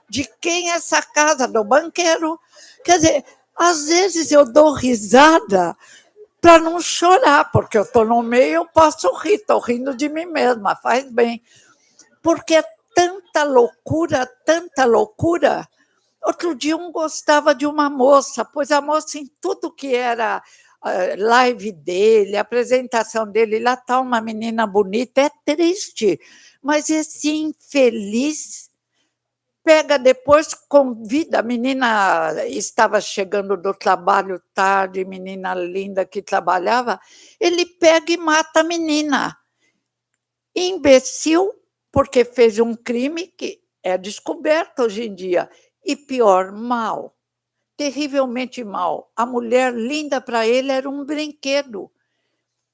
De quem é essa casa? Do banqueiro. Quer dizer, às vezes eu dou risada para não chorar, porque eu estou no meio, eu posso rir, estou rindo de mim mesma, faz bem. Porque é tanta loucura, tanta loucura. Outro dia um gostava de uma moça, pois a moça em tudo que era live dele, apresentação dele, lá está uma menina bonita, é triste, mas esse infeliz pega depois, convida, a menina estava chegando do trabalho tarde, menina linda que trabalhava, ele pega e mata a menina. Imbecil, porque fez um crime que é descoberto hoje em dia. E pior, mal, terrivelmente mal. A mulher linda para ele era um brinquedo.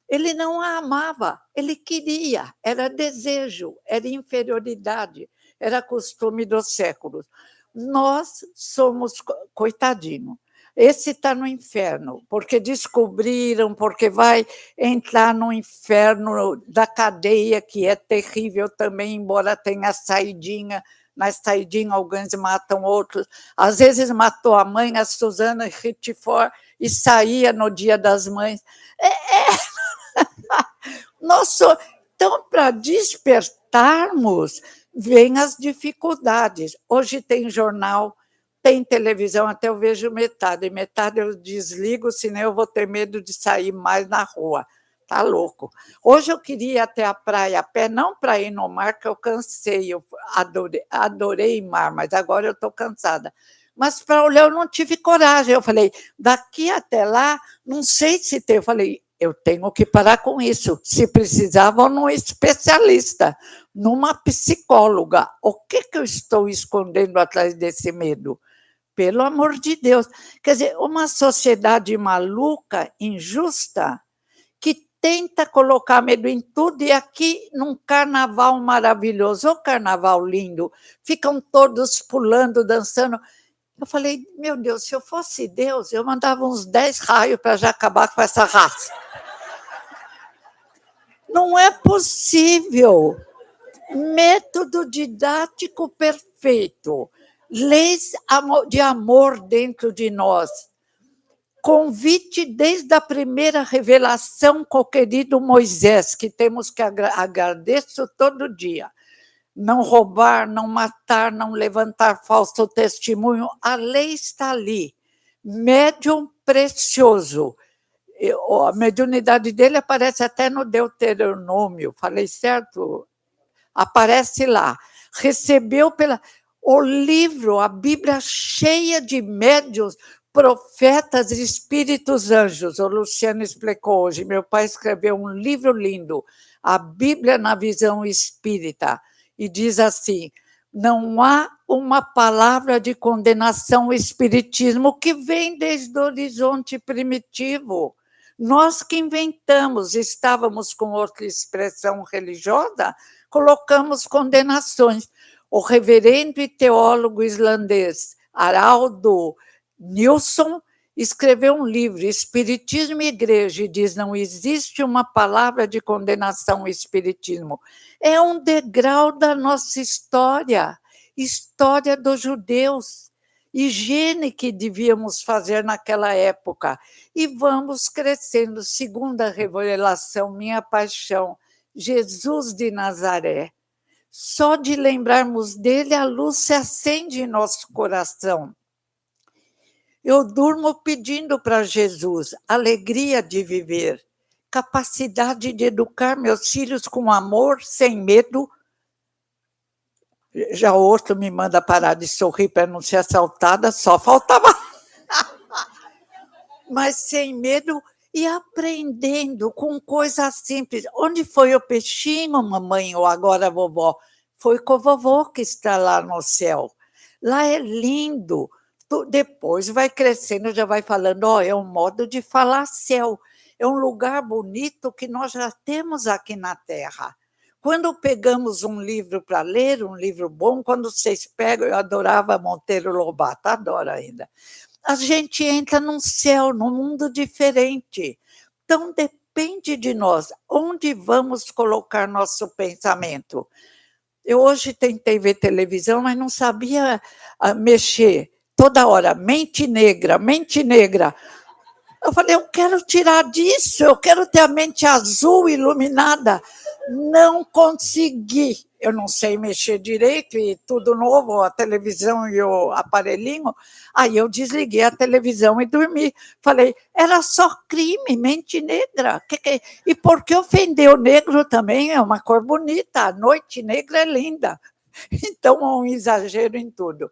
Ele não a amava, ele queria, era desejo, era inferioridade, era costume dos séculos. Nós somos, coitadinho, esse está no inferno, porque descobriram, porque vai entrar no inferno da cadeia, que é terrível também, embora tenha saidinha. Na saidinha, alguns matam outros. Às vezes matou a mãe, a Susana Richefort, e saía no Dia das Mães. Nossa, então, para despertarmos, vêm as dificuldades. Hoje tem jornal, tem televisão, até eu vejo metade eu desligo, senão eu vou ter medo de sair mais na rua. Tá louco. Hoje eu queria ir até a praia a pé, não para ir no mar, que eu cansei, eu adorei mar, mas agora eu estou cansada. Mas para olhar, eu não tive coragem. Eu falei, daqui até lá, não sei se tem. Eu falei, eu tenho que parar com isso. Se precisar, vou num especialista, numa psicóloga. O que eu estou escondendo atrás desse medo? Pelo amor de Deus. Quer dizer, uma sociedade maluca, injusta, que tenta colocar medo em tudo, e aqui, num carnaval maravilhoso, o carnaval lindo, ficam todos pulando, dançando. Eu falei, meu Deus, se eu fosse Deus, eu mandava uns 10 raios para já acabar com essa raça. Não é possível. Método didático perfeito. Leis de amor dentro de nós. Convite desde a primeira revelação com o querido Moisés, que temos que agradecer todo dia. Não roubar, não matar, não levantar falso testemunho. A lei está ali. Médium precioso. A mediunidade dele aparece até no Deuteronômio. Falei certo? Aparece lá. Recebeu o livro, a Bíblia cheia de médiuns, profetas, espíritos, anjos. O Luciano explicou hoje. Meu pai escreveu um livro lindo, A Bíblia na Visão Espírita, e diz assim: não há uma palavra de condenação ao espiritismo que vem desde o horizonte primitivo. Nós que inventamos, estávamos com outra expressão religiosa, colocamos condenações. O reverendo e teólogo islandês Haraldo Nilsson escreveu um livro, Espiritismo e Igreja, e diz: não existe uma palavra de condenação ao espiritismo. É um degrau da nossa história dos judeus, higiene que devíamos fazer naquela época. E vamos crescendo. Segunda revelação, minha paixão, Jesus de Nazaré. Só de lembrarmos dele, a luz se acende em nosso coração. Eu durmo pedindo para Jesus alegria de viver, capacidade de educar meus filhos com amor, sem medo. Já o outro me manda parar de sorrir para não ser assaltada, só faltava. Mas sem medo e aprendendo com coisas simples. Onde foi o peixinho, mamãe, ou agora vovó? Foi com o vovô que está lá no céu. Lá é lindo. Depois vai crescendo, já vai falando, é um modo de falar céu. É um lugar bonito que nós já temos aqui na Terra. Quando pegamos um livro para ler, um livro bom, quando vocês pegam, eu adorava Monteiro Lobato, adoro ainda. A gente entra num céu, num mundo diferente. Então, depende de nós, onde vamos colocar nosso pensamento. Eu hoje tentei ver televisão, mas não sabia mexer. Toda hora, mente negra, mente negra. Eu falei, eu quero tirar disso, eu quero ter a mente azul, iluminada. Não consegui. Eu não sei mexer direito e tudo novo, a televisão e o aparelhinho. Aí eu desliguei a televisão e dormi. Falei, era só crime, mente negra. E por que ofender o negro também? É uma cor bonita, a noite negra é linda. Então, é um exagero em tudo.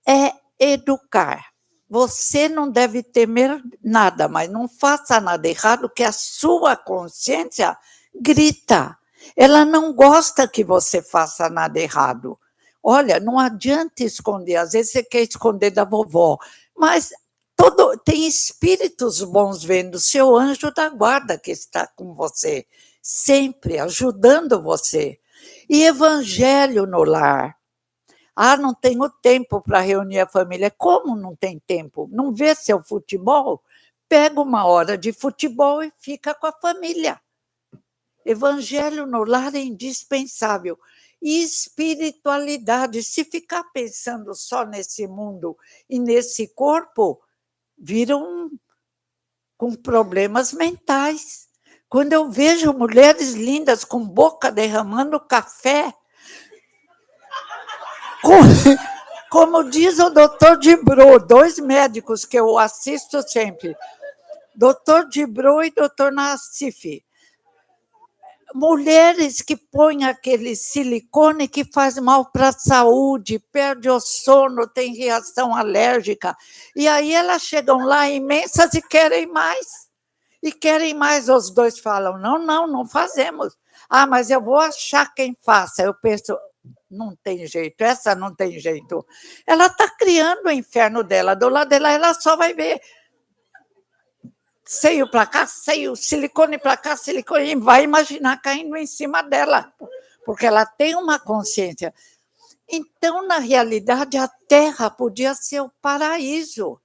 É educar. Você não deve temer nada, mas não faça nada errado, que a sua consciência grita. Ela não gosta que você faça nada errado. Olha, não adianta esconder. Às vezes você quer esconder da vovó, mas tem espíritos bons vendo, seu anjo da guarda que está com você, sempre ajudando você. E evangelho no lar. Não tenho tempo para reunir a família. Como não tem tempo? Não vê seu futebol? Pega uma hora de futebol e fica com a família. Evangelho no lar é indispensável. E espiritualidade, se ficar pensando só nesse mundo e nesse corpo, viram com problemas mentais. Quando eu vejo mulheres lindas com boca derramando café, como diz o doutor Dibro, 2 médicos que eu assisto sempre, doutor Dibro e doutor Nassif, mulheres que põem aquele silicone que faz mal para a saúde, perde o sono, tem reação alérgica, e aí elas chegam lá imensas e querem mais. e querem mais. Os dois falam, não fazemos. Ah, mas eu vou achar quem faça. Eu penso, não tem jeito, essa não tem jeito. Ela está criando o inferno dela, do lado dela ela só vai ver seio para cá, seio, silicone para cá, silicone, e vai imaginar caindo em cima dela, porque ela tem uma consciência. Então, na realidade, a Terra podia ser o paraíso.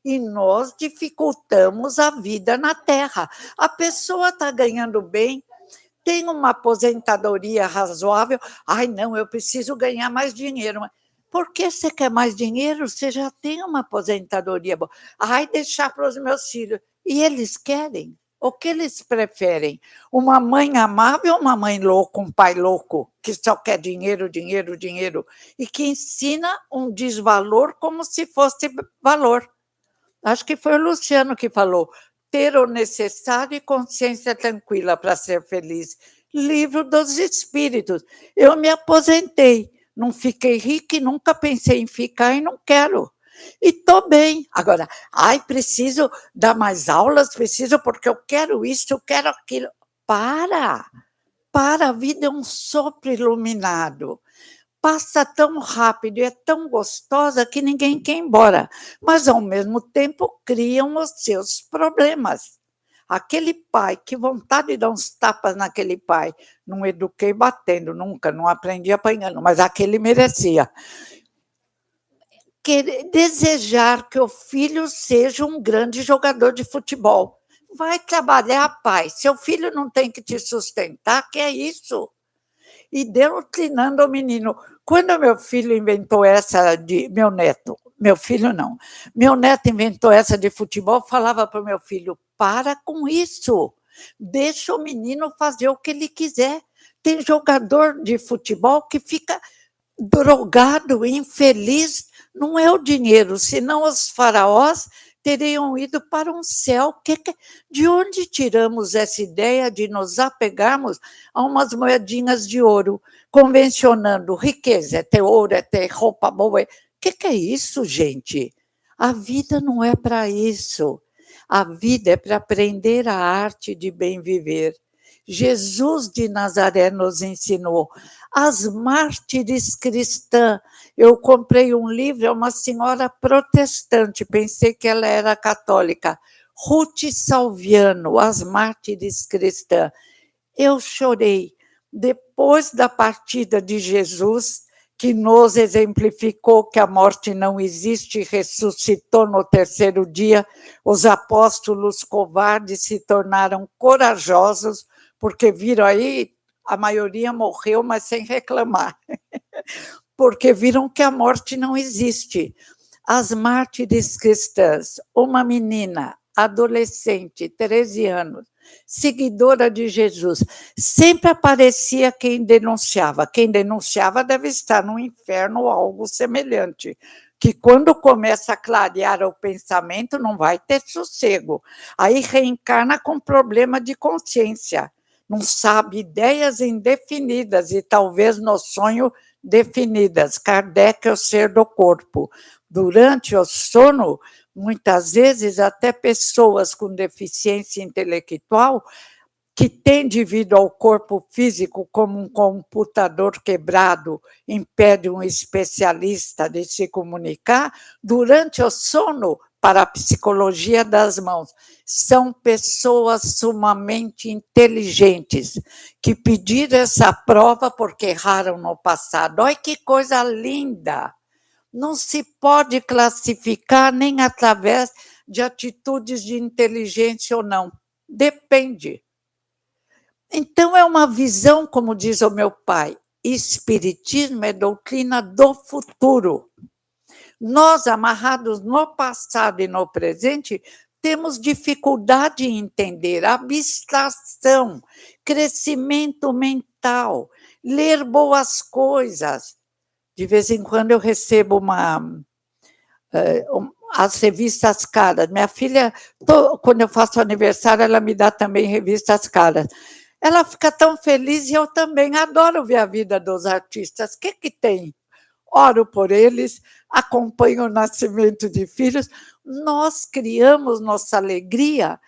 E nós dificultamos a vida na Terra. A pessoa está ganhando bem, tem uma aposentadoria razoável. Ai, não, eu preciso ganhar mais dinheiro. Por que você quer mais dinheiro? Você já tem uma aposentadoria boa. Ai, deixar para os meus filhos. E eles querem? O que eles preferem? Uma mãe amável ou uma mãe louca, um pai louco, que só quer dinheiro, dinheiro, dinheiro, e que ensina um desvalor como se fosse valor? Acho que foi o Luciano que falou, ter o necessário e consciência tranquila para ser feliz. Livro dos Espíritos. Eu me aposentei, não fiquei rica e nunca pensei em ficar e não quero. E estou bem. Agora, preciso dar mais aulas, preciso porque eu quero isso, eu quero aquilo. Para, a vida é um sopro iluminado. Passa tão rápido e é tão gostosa que ninguém quer ir embora, mas, ao mesmo tempo, criam os seus problemas. Aquele pai, que vontade de dar uns tapas naquele pai. Não eduquei batendo, nunca, não aprendi apanhando, mas aquele merecia. Desejar que o filho seja um grande jogador de futebol. Vai trabalhar, pai. Seu filho não tem que te sustentar, que é isso? E doutrinando o menino. Quando meu filho inventou essa de... meu filho não. Meu neto inventou essa de futebol, falava para o meu filho, para com isso. Deixa o menino fazer o que ele quiser. Tem jogador de futebol que fica drogado, infeliz, não é o dinheiro, senão os faraós teriam ido para um céu. De onde tiramos essa ideia de nos apegarmos a umas moedinhas de ouro, convencionando riqueza, é ter ouro, é ter roupa boa? O que é isso, gente? A vida não é para isso. A vida é para aprender a arte de bem viver. Jesus de Nazaré nos ensinou. As mártires cristãs. Eu comprei um livro, é uma senhora protestante, pensei que ela era católica. Ruth Salviano, As Mártires Cristãs. Eu chorei. Depois da partida de Jesus, que nos exemplificou que a morte não existe, ressuscitou no terceiro dia, os apóstolos covardes se tornaram corajosos, porque viram aí, a maioria morreu, mas sem reclamar, porque viram que a morte não existe. As mártires cristãs, uma menina, adolescente, 13 anos, seguidora de Jesus, sempre aparecia quem denunciava. Quem denunciava deve estar no inferno ou algo semelhante, que quando começa a clarear o pensamento não vai ter sossego. Aí reencarna com problema de consciência, não sabe, ideias indefinidas e talvez no sonho definidas. Kardec é o ser do corpo. Durante o sono, muitas vezes até pessoas com deficiência intelectual que têm devido ao corpo físico como um computador quebrado, impede um especialista de se comunicar, durante o sono, para a psicologia das mãos, são pessoas sumamente inteligentes que pediram essa prova porque erraram no passado. Olha que coisa linda! Não se pode classificar nem através de atitudes de inteligência ou não. Depende. Então, é uma visão, como diz o meu pai, espiritismo é doutrina do futuro. Nós, amarrados no passado e no presente, temos dificuldade em entender abstração, crescimento mental, ler boas coisas. De vez em quando eu recebo as revistas caras. Minha filha, quando eu faço aniversário, ela me dá também revistas caras. Ela fica tão feliz e eu também adoro ver a vida dos artistas. O que tem? Oro por eles, acompanho o nascimento de filhos. Nós criamos nossa alegria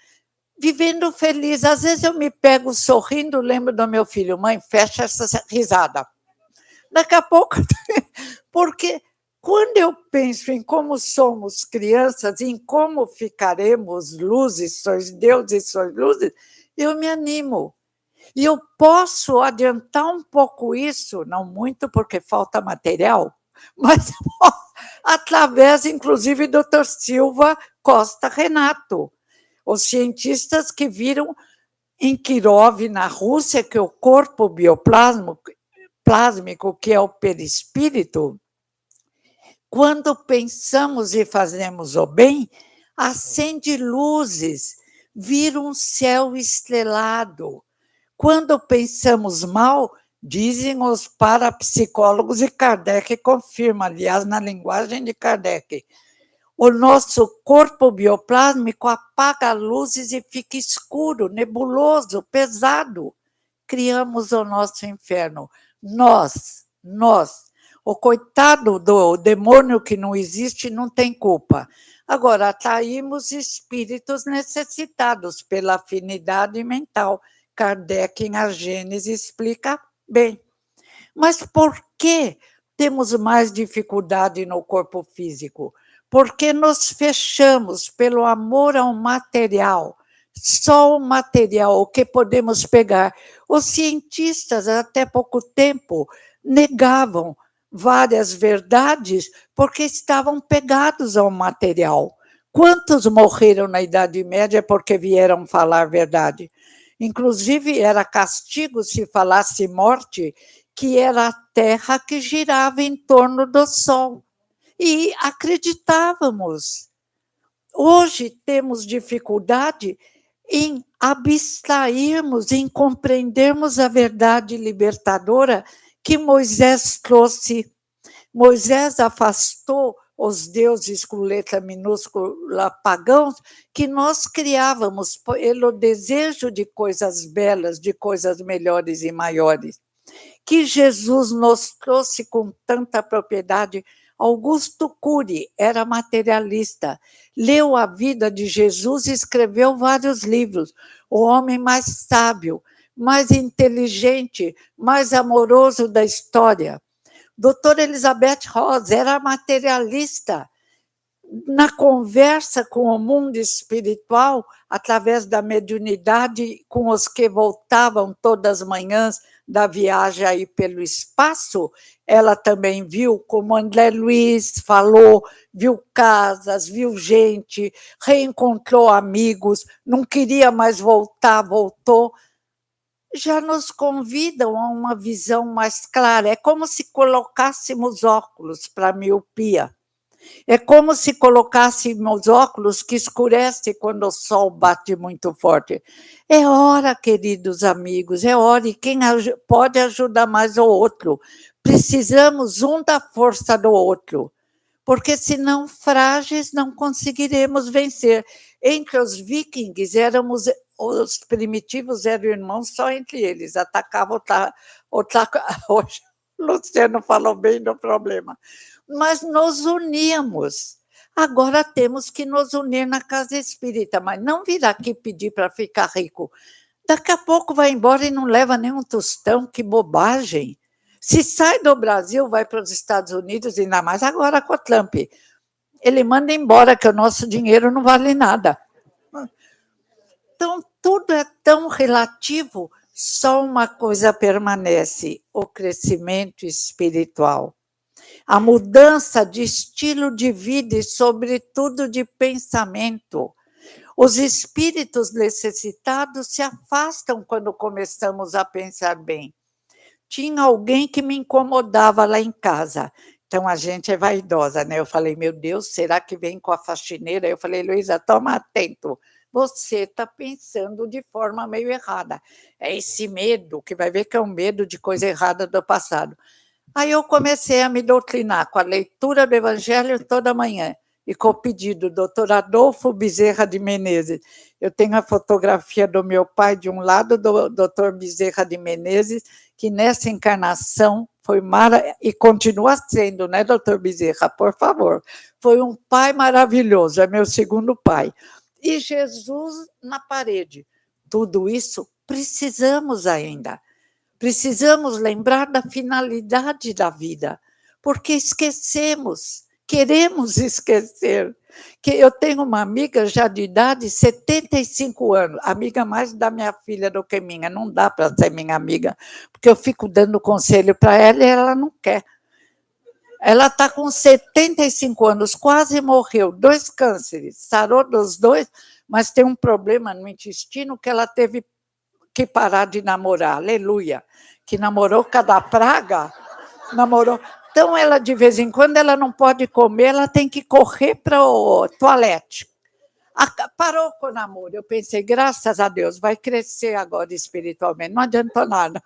vivendo feliz. Às vezes eu me pego sorrindo, lembro do meu filho, mãe, fecha essa risada. Daqui a pouco, porque quando eu penso em como somos crianças, em como ficaremos luzes, sois Deus e sois luzes, eu me animo. E eu posso adiantar um pouco isso, não muito porque falta material, mas através, inclusive, do Dr. Silva Costa Renato, os cientistas que viram em Kirov, na Rússia, que o corpo bioplásmico, que é o perispírito, quando pensamos e fazemos o bem, acende luzes, vira um céu estrelado. Quando pensamos mal, dizem os parapsicólogos, e Kardec confirma, aliás, na linguagem de Kardec, o nosso corpo bioplásmico apaga luzes e fica escuro, nebuloso, pesado. Criamos o nosso inferno. Nós. O coitado do demônio que não existe não tem culpa. Agora, atraímos espíritos necessitados pela afinidade mental. Kardec, em A Gênese, explica bem. Mas por que temos mais dificuldade no corpo físico? Porque nos fechamos pelo amor ao material. Só o material, o que podemos pegar. Os cientistas, até pouco tempo, negavam várias verdades porque estavam pegados ao material. Quantos morreram na Idade Média porque vieram falar verdade? Inclusive, era castigo se falasse morte, que era a Terra que girava em torno do Sol. E acreditávamos. Hoje temos dificuldade em abstrairmos, em compreendermos a verdade libertadora que Moisés trouxe. Moisés afastou os deuses com letra minúscula pagãos que nós criávamos pelo desejo de coisas belas, de coisas melhores e maiores. Que Jesus nos trouxe com tanta propriedade. Augusto Cury era materialista, leu a vida de Jesus e escreveu vários livros. O homem mais sábio, mais inteligente, mais amoroso da história. Doutora Elizabeth Ross era materialista. Na conversa com o mundo espiritual, através da mediunidade, com os que voltavam todas as manhãs da viagem aí pelo espaço, ela também viu, como André Luiz falou, viu casas, viu gente, reencontrou amigos, não queria mais voltar, voltou. Já nos convidam a uma visão mais clara. É como se colocássemos óculos para a miopia. É como se colocássemos óculos que escurece quando o sol bate muito forte. É hora, queridos amigos, é hora, e quem pode ajudar mais o outro. Precisamos um da força do outro, porque senão frágeis não conseguiremos vencer. Entre os vikings, os primitivos eram irmãos só entre eles, atacavam hoje o Luciano falou bem do problema. Mas nos uníamos. Agora temos que nos unir na casa espírita, mas não vir aqui pedir para ficar rico. Daqui a pouco vai embora e não leva nenhum tostão, que bobagem. Se sai do Brasil, vai para os Estados Unidos, ainda mais agora com o Trump. Ele manda embora, que o nosso dinheiro não vale nada. Então, tudo é tão relativo, só uma coisa permanece: o crescimento espiritual. A mudança de estilo de vida e, sobretudo, de pensamento. Os espíritos necessitados se afastam quando começamos a pensar bem. Tinha alguém que me incomodava lá em casa. Então, a gente é vaidosa, né? Eu falei, meu Deus, será que vem com a faxineira? Eu falei, Luísa, toma atento. Você está pensando de forma meio errada. É esse medo, que vai ver que é um medo de coisa errada do passado. Aí eu comecei a me doutrinar com a leitura do Evangelho toda manhã e com o pedido do Dr. Adolfo Bezerra de Menezes. Eu tenho a fotografia do meu pai de um lado, do Dr. Bezerra de Menezes, que nessa encarnação foi e continua sendo, né, doutor Bezerra? Por favor. Foi um pai maravilhoso, é meu segundo pai. e Jesus na parede. Tudo isso precisamos ainda. Precisamos lembrar da finalidade da vida, porque esquecemos, queremos esquecer. Que eu tenho uma amiga já de idade, 75 anos, amiga mais da minha filha do que minha, não dá para ser minha amiga, porque eu fico dando conselho para ela e ela não quer. Ela está com 75 anos, quase morreu, 2 cânceres, sarou dos 2, mas tem um problema no intestino que ela teve que parar de namorar, aleluia, que namorou cada praga, namorou. Então, ela, de vez em quando, ela não pode comer, ela tem que correr para o toalete. Parou com o namoro. Eu pensei, graças a Deus, vai crescer agora espiritualmente, não adiantou nada.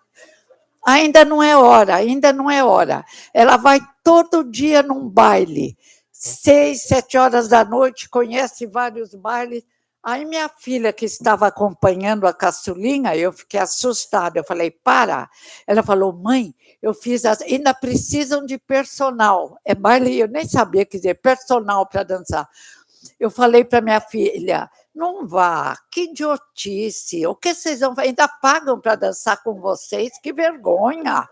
Ainda não é hora, ainda não é hora. Ela vai todo dia num baile, 6, 7 horas da noite, conhece vários bailes. Aí minha filha, que estava acompanhando a caçulinha, eu fiquei assustada. Eu falei, para. Ela falou, mãe, eu fiz ainda precisam de personal. É baile, eu nem sabia que dizer personal para dançar. Eu falei para minha filha, não vá, que idiotice. O que vocês vão fazer? Ainda pagam para dançar com vocês? Que vergonha.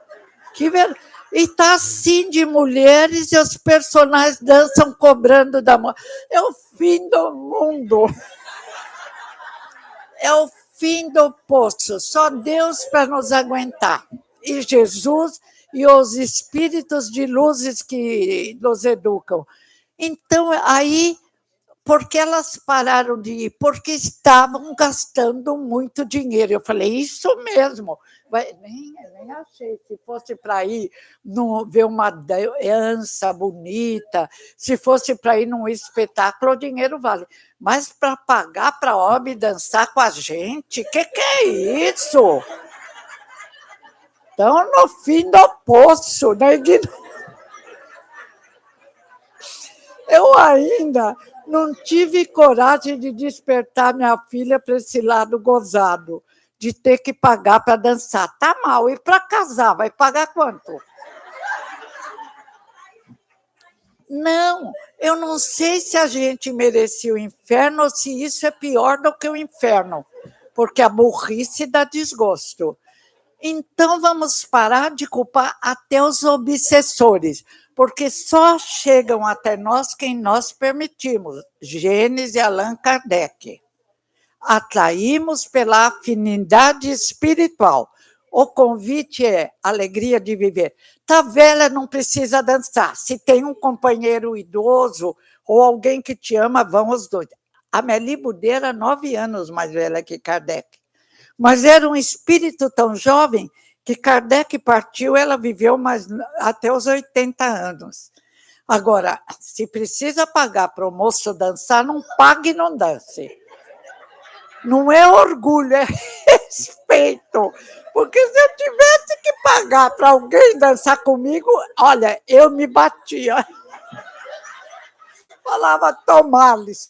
E está assim de mulheres e os personagens dançam cobrando da mão. É o fim do mundo. É o fim do poço, só Deus para nos aguentar. E Jesus e os espíritos de luzes que nos educam. Então, aí, porque elas pararam de ir? Porque estavam gastando muito dinheiro. Eu falei, isso mesmo. Nem achei, se fosse para ir ver uma dança bonita, se fosse para ir num espetáculo, o dinheiro vale. Mas para pagar para homem dançar com a gente, que é isso? Então, no fim do poço, né? Eu ainda não tive coragem de despertar minha filha para esse lado gozado, de ter que pagar para dançar. Tá mal. E para casar, vai pagar quanto? Não, eu não sei se a gente merecia o inferno ou se isso é pior do que o inferno, porque a burrice dá desgosto. Então, vamos parar de culpar até os obsessores, porque só chegam até nós quem nós permitimos. Gênesis e Allan Kardec. Atraímos pela afinidade espiritual. O convite é alegria de viver. Tá velha, não precisa dançar. Se tem um companheiro idoso ou alguém que te ama, vão os dois. A Amélie Boudet era 9 anos mais velha que Kardec. Mas era um espírito tão jovem que Kardec partiu, ela viveu até os 80 anos. Agora, se precisa pagar para o moço dançar, não pague e não dance. Não é orgulho, é respeito. Porque se eu tivesse que pagar para alguém dançar comigo, olha, eu me batia. Falava, tomá-los.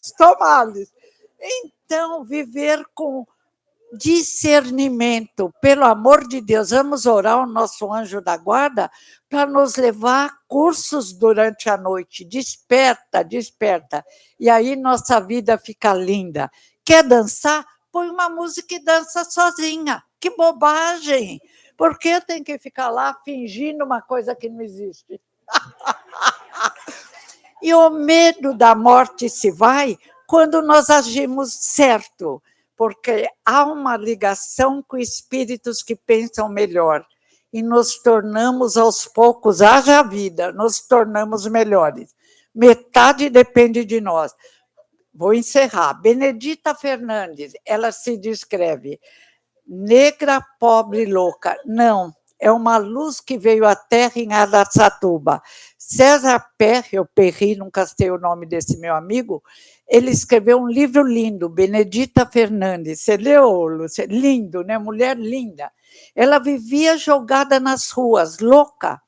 Então, viver com discernimento, pelo amor de Deus, vamos orar ao nosso anjo da guarda para nos levar a cursos durante a noite. Desperta. E aí nossa vida fica linda. Quer dançar? Põe uma música e dança sozinha. Que bobagem! Por que tem que ficar lá fingindo uma coisa que não existe? E o medo da morte se vai quando nós agimos certo, porque há uma ligação com espíritos que pensam melhor e nos tornamos aos poucos, haja vida, nos tornamos melhores. Metade depende de nós. Vou encerrar. Benedita Fernandes, ela se descreve negra, pobre, louca. Não, é uma luz que veio à Terra em Araçatuba. César Perry, nunca sei o nome desse meu amigo, ele escreveu um livro lindo, Benedita Fernandes. Você leu, Lúcia? Lindo, né? Mulher linda. Ela vivia jogada nas ruas, louca.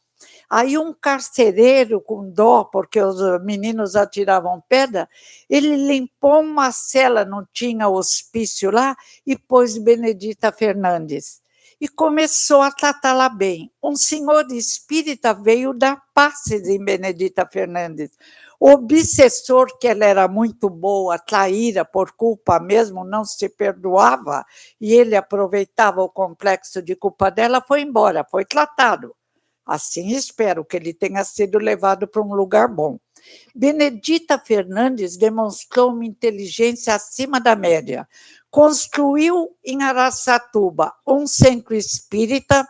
Aí um carcereiro, com dó, porque os meninos atiravam pedra, ele limpou uma cela, não tinha hospício lá, e pôs Benedita Fernandes. e começou a tratá-la bem. Um senhor espírita veio dar passes em Benedita Fernandes. O obsessor, que ela era muito boa, traíra por culpa mesmo, não se perdoava, e ele aproveitava o complexo de culpa dela, foi embora, foi tratado. Assim espero que ele tenha sido levado para um lugar bom. Benedita Fernandes demonstrou uma inteligência acima da média. Construiu em Araçatuba um centro espírita,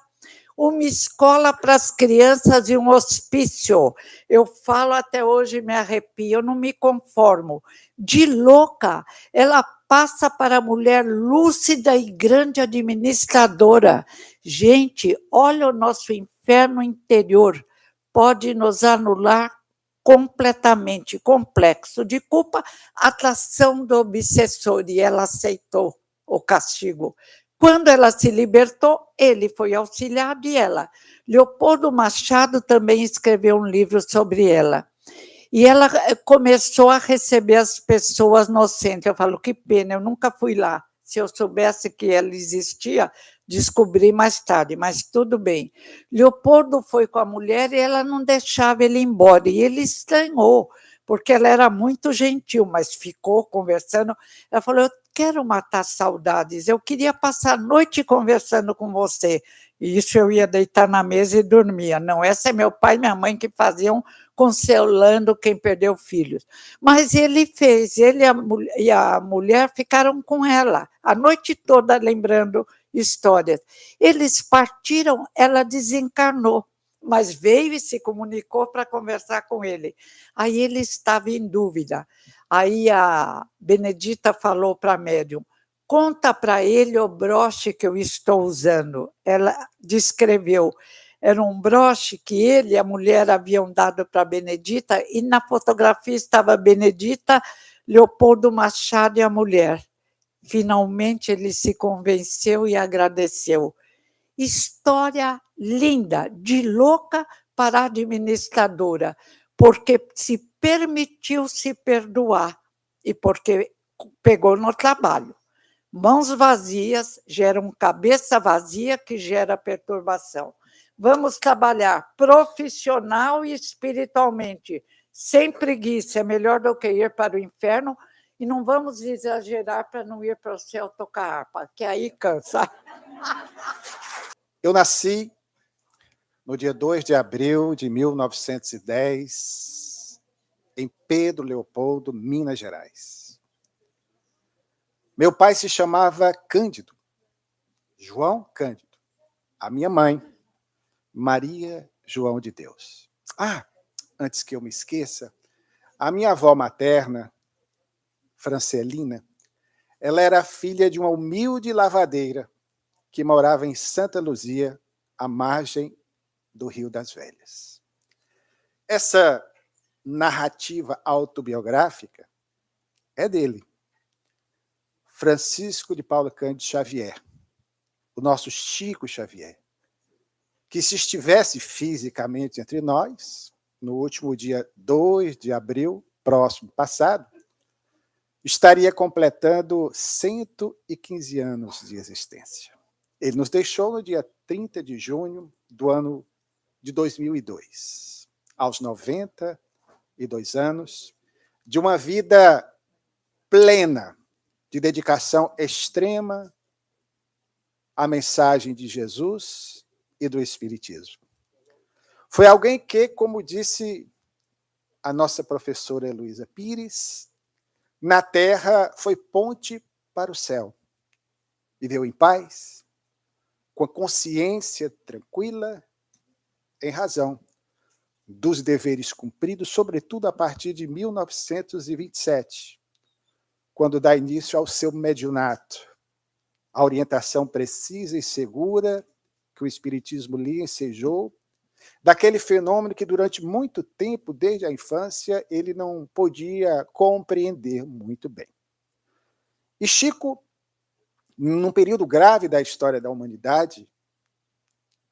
uma escola para as crianças e um hospício. Eu falo até hoje, me arrepio, eu não me conformo. De louca, ela passa para a mulher lúcida e grande administradora. Gente, olha o nosso inferno interior. Pode nos anular completamente complexo de culpa, atração do obsessor, e ela aceitou o castigo. Quando ela se libertou, ele foi auxiliado e ela. Leopoldo Machado também escreveu um livro sobre ela. E ela começou a receber as pessoas no centro. Eu falo, que pena, eu nunca fui lá. Se eu soubesse que ela existia, descobri mais tarde, mas tudo bem. Leopoldo foi com a mulher e ela não deixava ele ir embora. E ele estranhou, porque ela era muito gentil, mas ficou conversando. Ela falou, eu quero matar saudades, eu queria passar a noite conversando com você. E isso eu ia deitar na mesa e dormia. Não, essa é meu pai e minha mãe que faziam consolando quem perdeu filhos. Mas ele fez, ele e a mulher ficaram com ela a noite toda lembrando histórias. Eles partiram, ela desencarnou, mas veio e se comunicou para conversar com ele. Aí ele estava em dúvida. Aí a Benedita falou para a médium, conta para ele o broche que eu estou usando. Ela descreveu. Era um broche que ele e a mulher haviam dado para a Benedita, e na fotografia estava a Benedita, Leopoldo Machado e a mulher. Finalmente ele se convenceu e agradeceu. História linda, de louca para administradora, porque se permitiu se perdoar e porque pegou no trabalho. Mãos vazias geram cabeça vazia, que gera perturbação. Vamos trabalhar profissional e espiritualmente, sem preguiça, é melhor do que ir para o inferno, e não vamos exagerar para não ir para o céu tocar harpa, que aí cansa. Eu nasci no dia 2 de abril de 1910, em Pedro Leopoldo, Minas Gerais. Meu pai se chamava Cândido, João Cândido. A minha mãe, Maria João de Deus. Antes que eu me esqueça, a minha avó materna, Francelina, ela era filha de uma humilde lavadeira que morava em Santa Luzia, à margem do Rio das Velhas. Essa narrativa autobiográfica é dele, Francisco de Paula Cândido Xavier, o nosso Chico Xavier, que se estivesse fisicamente entre nós, no último dia 2 de abril, próximo passado, estaria completando 115 anos de existência. Ele nos deixou no dia 30 de junho do ano de 2002, aos 92 anos, de uma vida plena, de dedicação extrema à mensagem de Jesus e do Espiritismo. Foi alguém que, como disse a nossa professora Heloísa Pires, na terra foi ponte para o céu. Viveu em paz, com a consciência tranquila, em razão dos deveres cumpridos, sobretudo a partir de 1927, quando dá início ao seu mediunato, a orientação precisa e segura que o Espiritismo lhe ensejou, daquele fenômeno que durante muito tempo, desde a infância, ele não podia compreender muito bem. E Chico, num período grave da história da humanidade,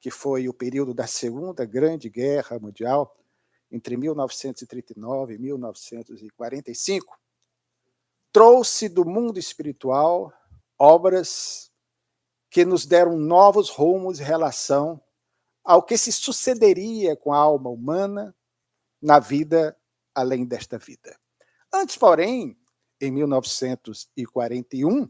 que foi o período da Segunda Grande Guerra Mundial, entre 1939 e 1945, trouxe do mundo espiritual obras que nos deram novos rumos em relação ao que se sucederia com a alma humana na vida além desta vida. Antes, porém, em 1941,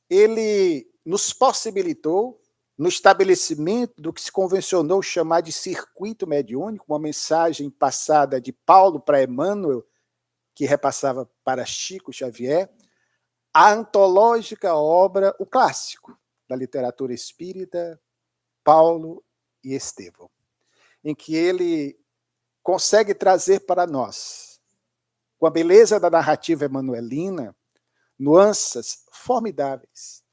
ele nos possibilitou, no estabelecimento do que se convencionou chamar de circuito mediúnico, uma mensagem passada de Paulo para Emmanuel, que repassava para Chico Xavier, a antológica obra, o clássico da literatura espírita, Paulo e Estevão, em que ele consegue trazer para nós, com a beleza da narrativa emanuelina, nuances formidáveis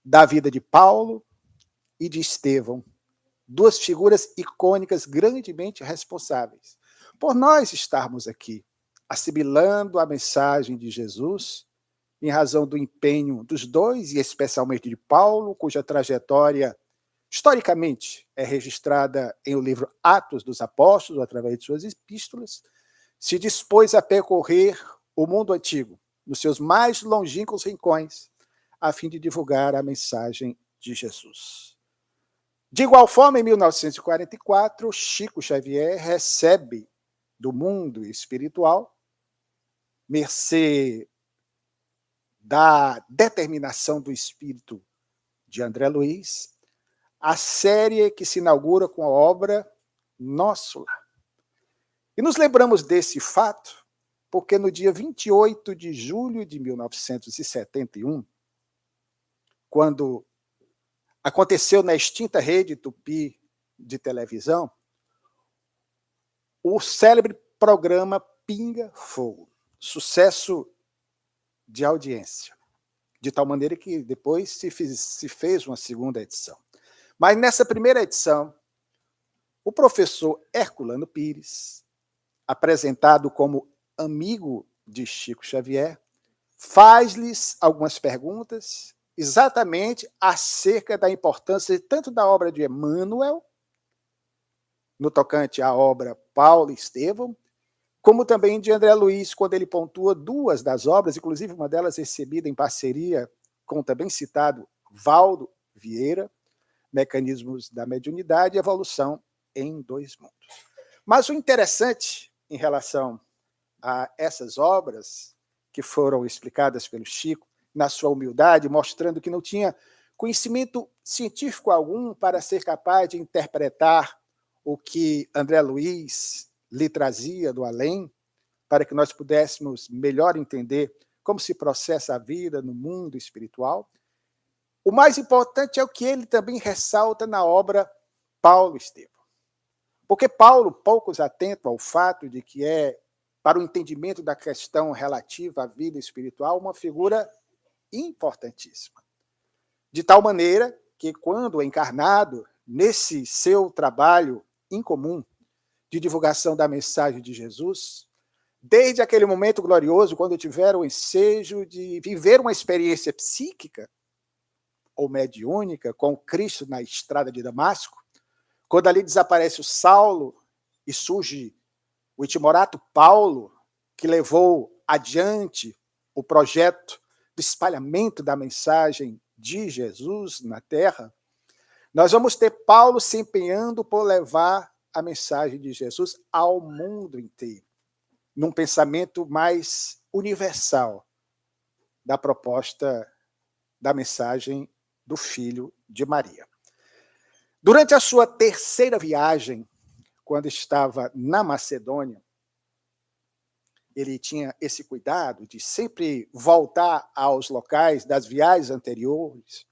da vida de Paulo e de Estevão, duas figuras icônicas grandemente responsáveis por nós estarmos aqui, assimilando a mensagem de Jesus, em razão do empenho dos dois, e especialmente de Paulo, cuja trajetória, historicamente, é registrada em o livro Atos dos Apóstolos, através de suas epístolas, se dispôs a percorrer o mundo antigo, nos seus mais longínquos rincões, a fim de divulgar a mensagem de Jesus. De igual forma, em 1944, Chico Xavier recebe do mundo espiritual, mercê da determinação do espírito de André Luiz, a série que se inaugura com a obra Nosso Lar. E nos lembramos desse fato porque no dia 28 de julho de 1971, quando aconteceu na extinta rede Tupi de televisão, o célebre programa Pinga Fogo, sucesso de audiência, de tal maneira que depois se fez uma segunda edição. Mas nessa primeira edição, o professor Herculano Pires, apresentado como amigo de Chico Xavier, faz-lhes algumas perguntas exatamente acerca da importância tanto da obra de Emmanuel, no tocante à obra Paulo e Estevão, como também de André Luiz, quando ele pontua duas das obras, inclusive uma delas recebida em parceria com o também citado Valdo Vieira, Mecanismos da Mediunidade e Evolução em Dois Mundos. Mas o interessante em relação a essas obras, que foram explicadas pelo Chico, na sua humildade, mostrando que não tinha conhecimento científico algum para ser capaz de interpretar o que André Luiz lhe trazia do além, para que nós pudéssemos melhor entender como se processa a vida no mundo espiritual. O mais importante é o que ele também ressalta na obra Paulo e Estevão. Porque Paulo, poucos atentam ao fato de que é, para o entendimento da questão relativa à vida espiritual, uma figura importantíssima. De tal maneira que, quando encarnado nesse seu trabalho incomum de divulgação da mensagem de Jesus, desde aquele momento glorioso, quando tiveram o ensejo de viver uma experiência psíquica ou mediúnica com Cristo na estrada de Damasco, quando ali desaparece o Saulo e surge o timorato Paulo, que levou adiante o projeto do espalhamento da mensagem de Jesus na Terra, nós vamos ter Paulo se empenhando por levar a mensagem de Jesus ao mundo inteiro, num pensamento mais universal da proposta da mensagem do Filho de Maria. Durante a sua terceira viagem, quando estava na Macedônia, ele tinha esse cuidado de sempre voltar aos locais das viagens anteriores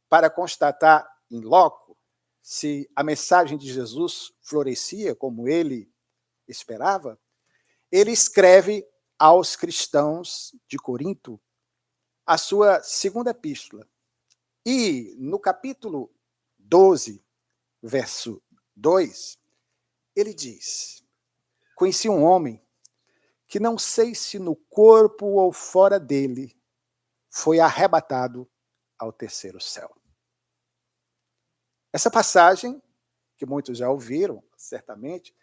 para constatar em loco se a mensagem de Jesus florescia como ele esperava. Ele escreve aos cristãos de Corinto a sua segunda epístola. E no capítulo 12, verso 2, ele diz: conheci um homem que não sei se no corpo ou fora dele foi arrebatado ao terceiro céu. Essa passagem, que muitos já ouviram, certamente,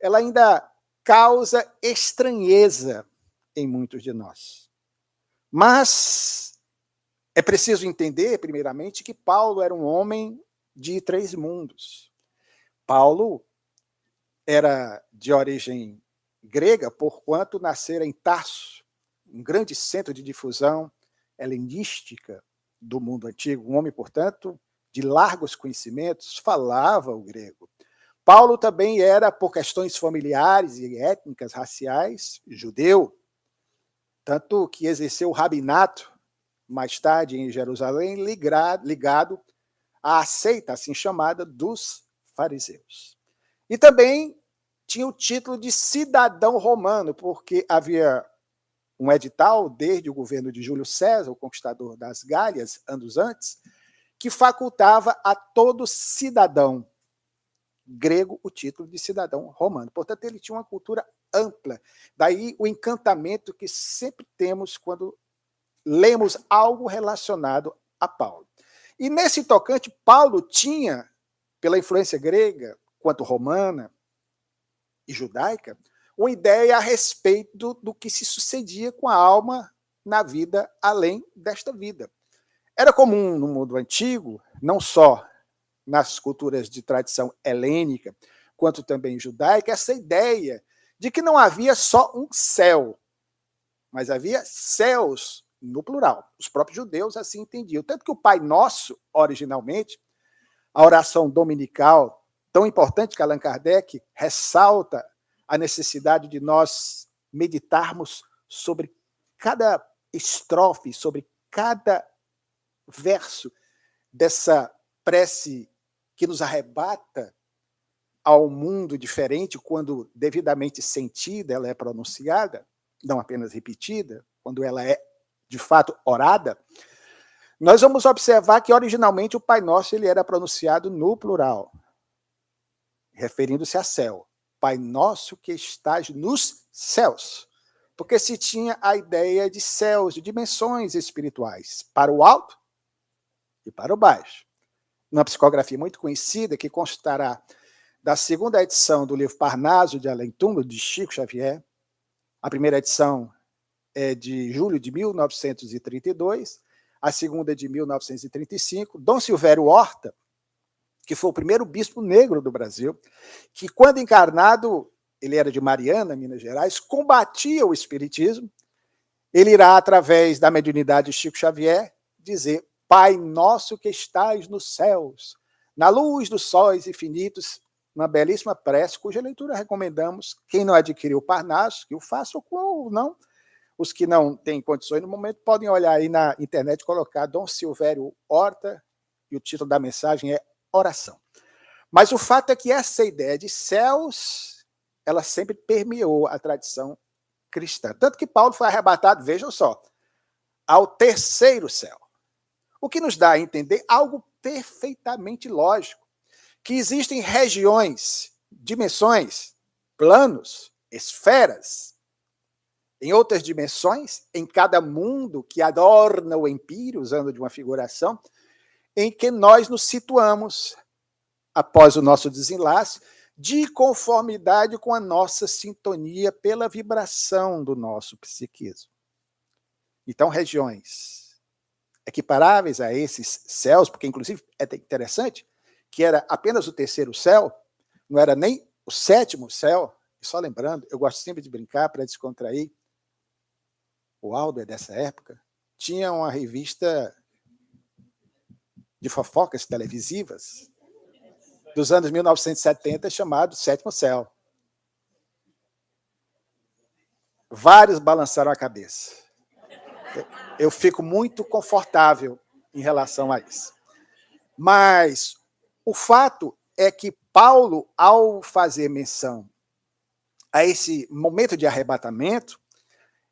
ela ainda causa estranheza em muitos de nós. Mas É preciso entender, primeiramente, que Paulo era um homem de 3 mundos. Paulo era de origem grega, porquanto nascera em Tarso, um grande centro de difusão helenística do mundo antigo. Um homem, portanto, de largos conhecimentos, falava o grego. Paulo também era, por questões familiares e étnicas, raciais, judeu, tanto que exerceu o rabinato, mais tarde em Jerusalém, ligado à seita, assim chamada, dos fariseus. E também tinha o título de cidadão romano, porque havia um edital, desde o governo de Júlio César, o conquistador das Gálias, anos antes, que facultava a todo cidadão grego o título de cidadão romano. Portanto, ele tinha uma cultura ampla. Daí o encantamento que sempre temos quando lemos algo relacionado a Paulo. E nesse tocante, Paulo tinha, pela influência grega, quanto romana e judaica, uma ideia a respeito do que se sucedia com a alma na vida além desta vida. Era comum no mundo antigo, não só nas culturas de tradição helênica, quanto também judaica, essa ideia de que não havia só um céu, mas havia céus no plural. Os próprios judeus assim entendiam. Tanto que o Pai Nosso, originalmente, a oração dominical, tão importante que Allan Kardec ressalta a necessidade de nós meditarmos sobre cada estrofe, sobre cada verso dessa prece que nos arrebata ao mundo diferente quando devidamente sentida ela é pronunciada, não apenas repetida, quando ela é de fato orada. Nós vamos observar que originalmente o Pai Nosso ele era pronunciado no plural, referindo-se a céu. Pai Nosso que estás nos céus. Porque se tinha a ideia de céus, de dimensões espirituais, para o alto e para o baixo. Numa psicografia muito conhecida, que constará da segunda edição do livro Parnaso de Além-Túmulo, de Chico Xavier. A primeira edição é de julho de 1932, a segunda é de 1935. Dom Silvério Horta, que foi o primeiro bispo negro do Brasil, que, quando encarnado, ele era de Mariana, Minas Gerais, combatia o espiritismo. Ele irá, através da mediunidade de Chico Xavier, dizer: Pai nosso que estais nos céus, na luz dos sóis infinitos, uma belíssima prece, cuja leitura recomendamos. Quem não adquiriu o Parnaso, que o faça, ou não. Os que não têm condições no momento podem olhar aí na internet, colocar Dom Silvério Horta, e o título da mensagem é Oração. Mas o fato é que essa ideia de céus, ela sempre permeou a tradição cristã. Tanto que Paulo foi arrebatado, vejam só, ao terceiro céu. O que nos dá a entender algo perfeitamente lógico, que existem regiões, dimensões, planos, esferas, em outras dimensões, em cada mundo que adorna o empírio, usando de uma figuração, em que nós nos situamos, após o nosso desenlace, de conformidade com a nossa sintonia pela vibração do nosso psiquismo. Então, regiões equiparáveis a esses céus, porque, inclusive, é interessante que era apenas o terceiro céu, não era nem o sétimo céu. E só lembrando, eu gosto sempre de brincar para descontrair, o Aldo é dessa época, tinha uma revista de fofocas televisivas dos anos 1970 chamado Sétimo Céu. Vários balançaram a cabeça. Eu fico muito confortável em relação a isso. Mas o fato é que Paulo, ao fazer menção a esse momento de arrebatamento,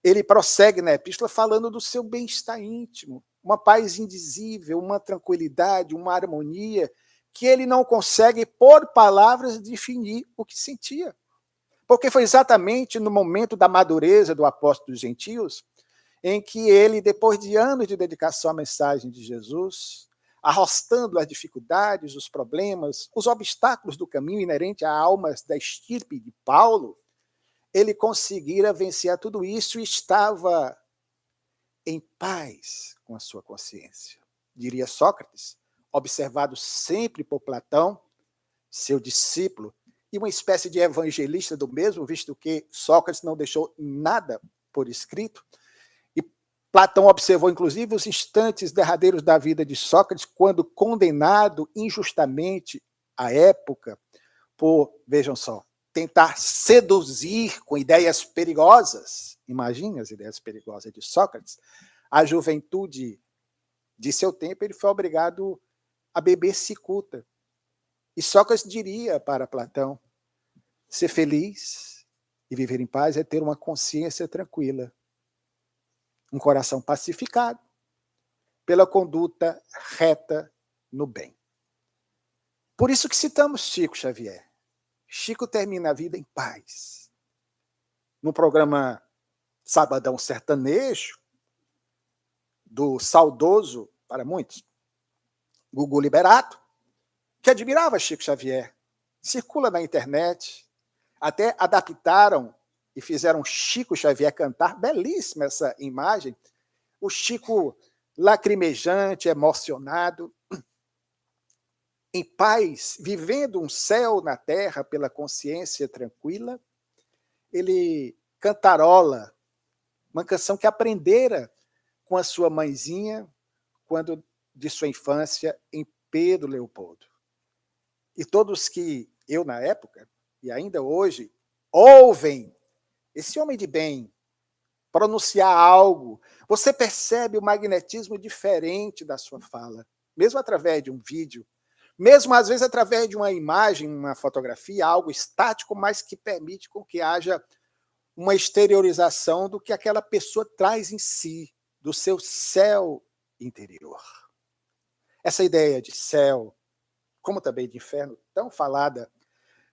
ele prossegue na epístola falando do seu bem-estar íntimo, uma paz indizível, uma tranquilidade, uma harmonia, que ele não consegue, por palavras, definir o que sentia. Porque foi exatamente no momento da madureza do apóstolo dos gentios, em que ele, depois de anos de dedicação à mensagem de Jesus, arrostando as dificuldades, os problemas, os obstáculos do caminho inerente a almas da estirpe de Paulo, ele conseguira vencer tudo isso e estava em paz com a sua consciência. Diria Sócrates, observado sempre por Platão, seu discípulo, e uma espécie de evangelista do mesmo, visto que Sócrates não deixou nada por escrito. E Platão observou, inclusive, os instantes derradeiros da vida de Sócrates, quando condenado injustamente à época por, vejam só, tentar seduzir com ideias perigosas, imagine as ideias perigosas de Sócrates, a juventude de seu tempo, ele foi obrigado a beber cicuta. E Sócrates diria para Platão, ser feliz e viver em paz é ter uma consciência tranquila, um coração pacificado pela conduta reta no bem. Por isso que citamos Chico Xavier. Chico termina a vida em paz. No programa Sabadão Sertanejo, do saudoso, para muitos, Gugu Liberato, que admirava Chico Xavier, circula na internet, até adaptaram e fizeram Chico Xavier cantar, belíssima essa imagem, o Chico lacrimejante, emocionado, em paz, vivendo um céu na terra pela consciência tranquila, ele cantarola uma canção que aprendera com a sua mãezinha, quando de sua infância, em Pedro Leopoldo. E todos que eu, na época, e ainda hoje, ouvem esse homem de bem pronunciar algo, você percebe o magnetismo diferente da sua fala, mesmo através de um vídeo, mesmo às vezes através de uma imagem, uma fotografia, algo estático, mas que permite com que haja uma exteriorização do que aquela pessoa traz em si, do seu céu interior. Essa ideia de céu, como também de inferno, tão falada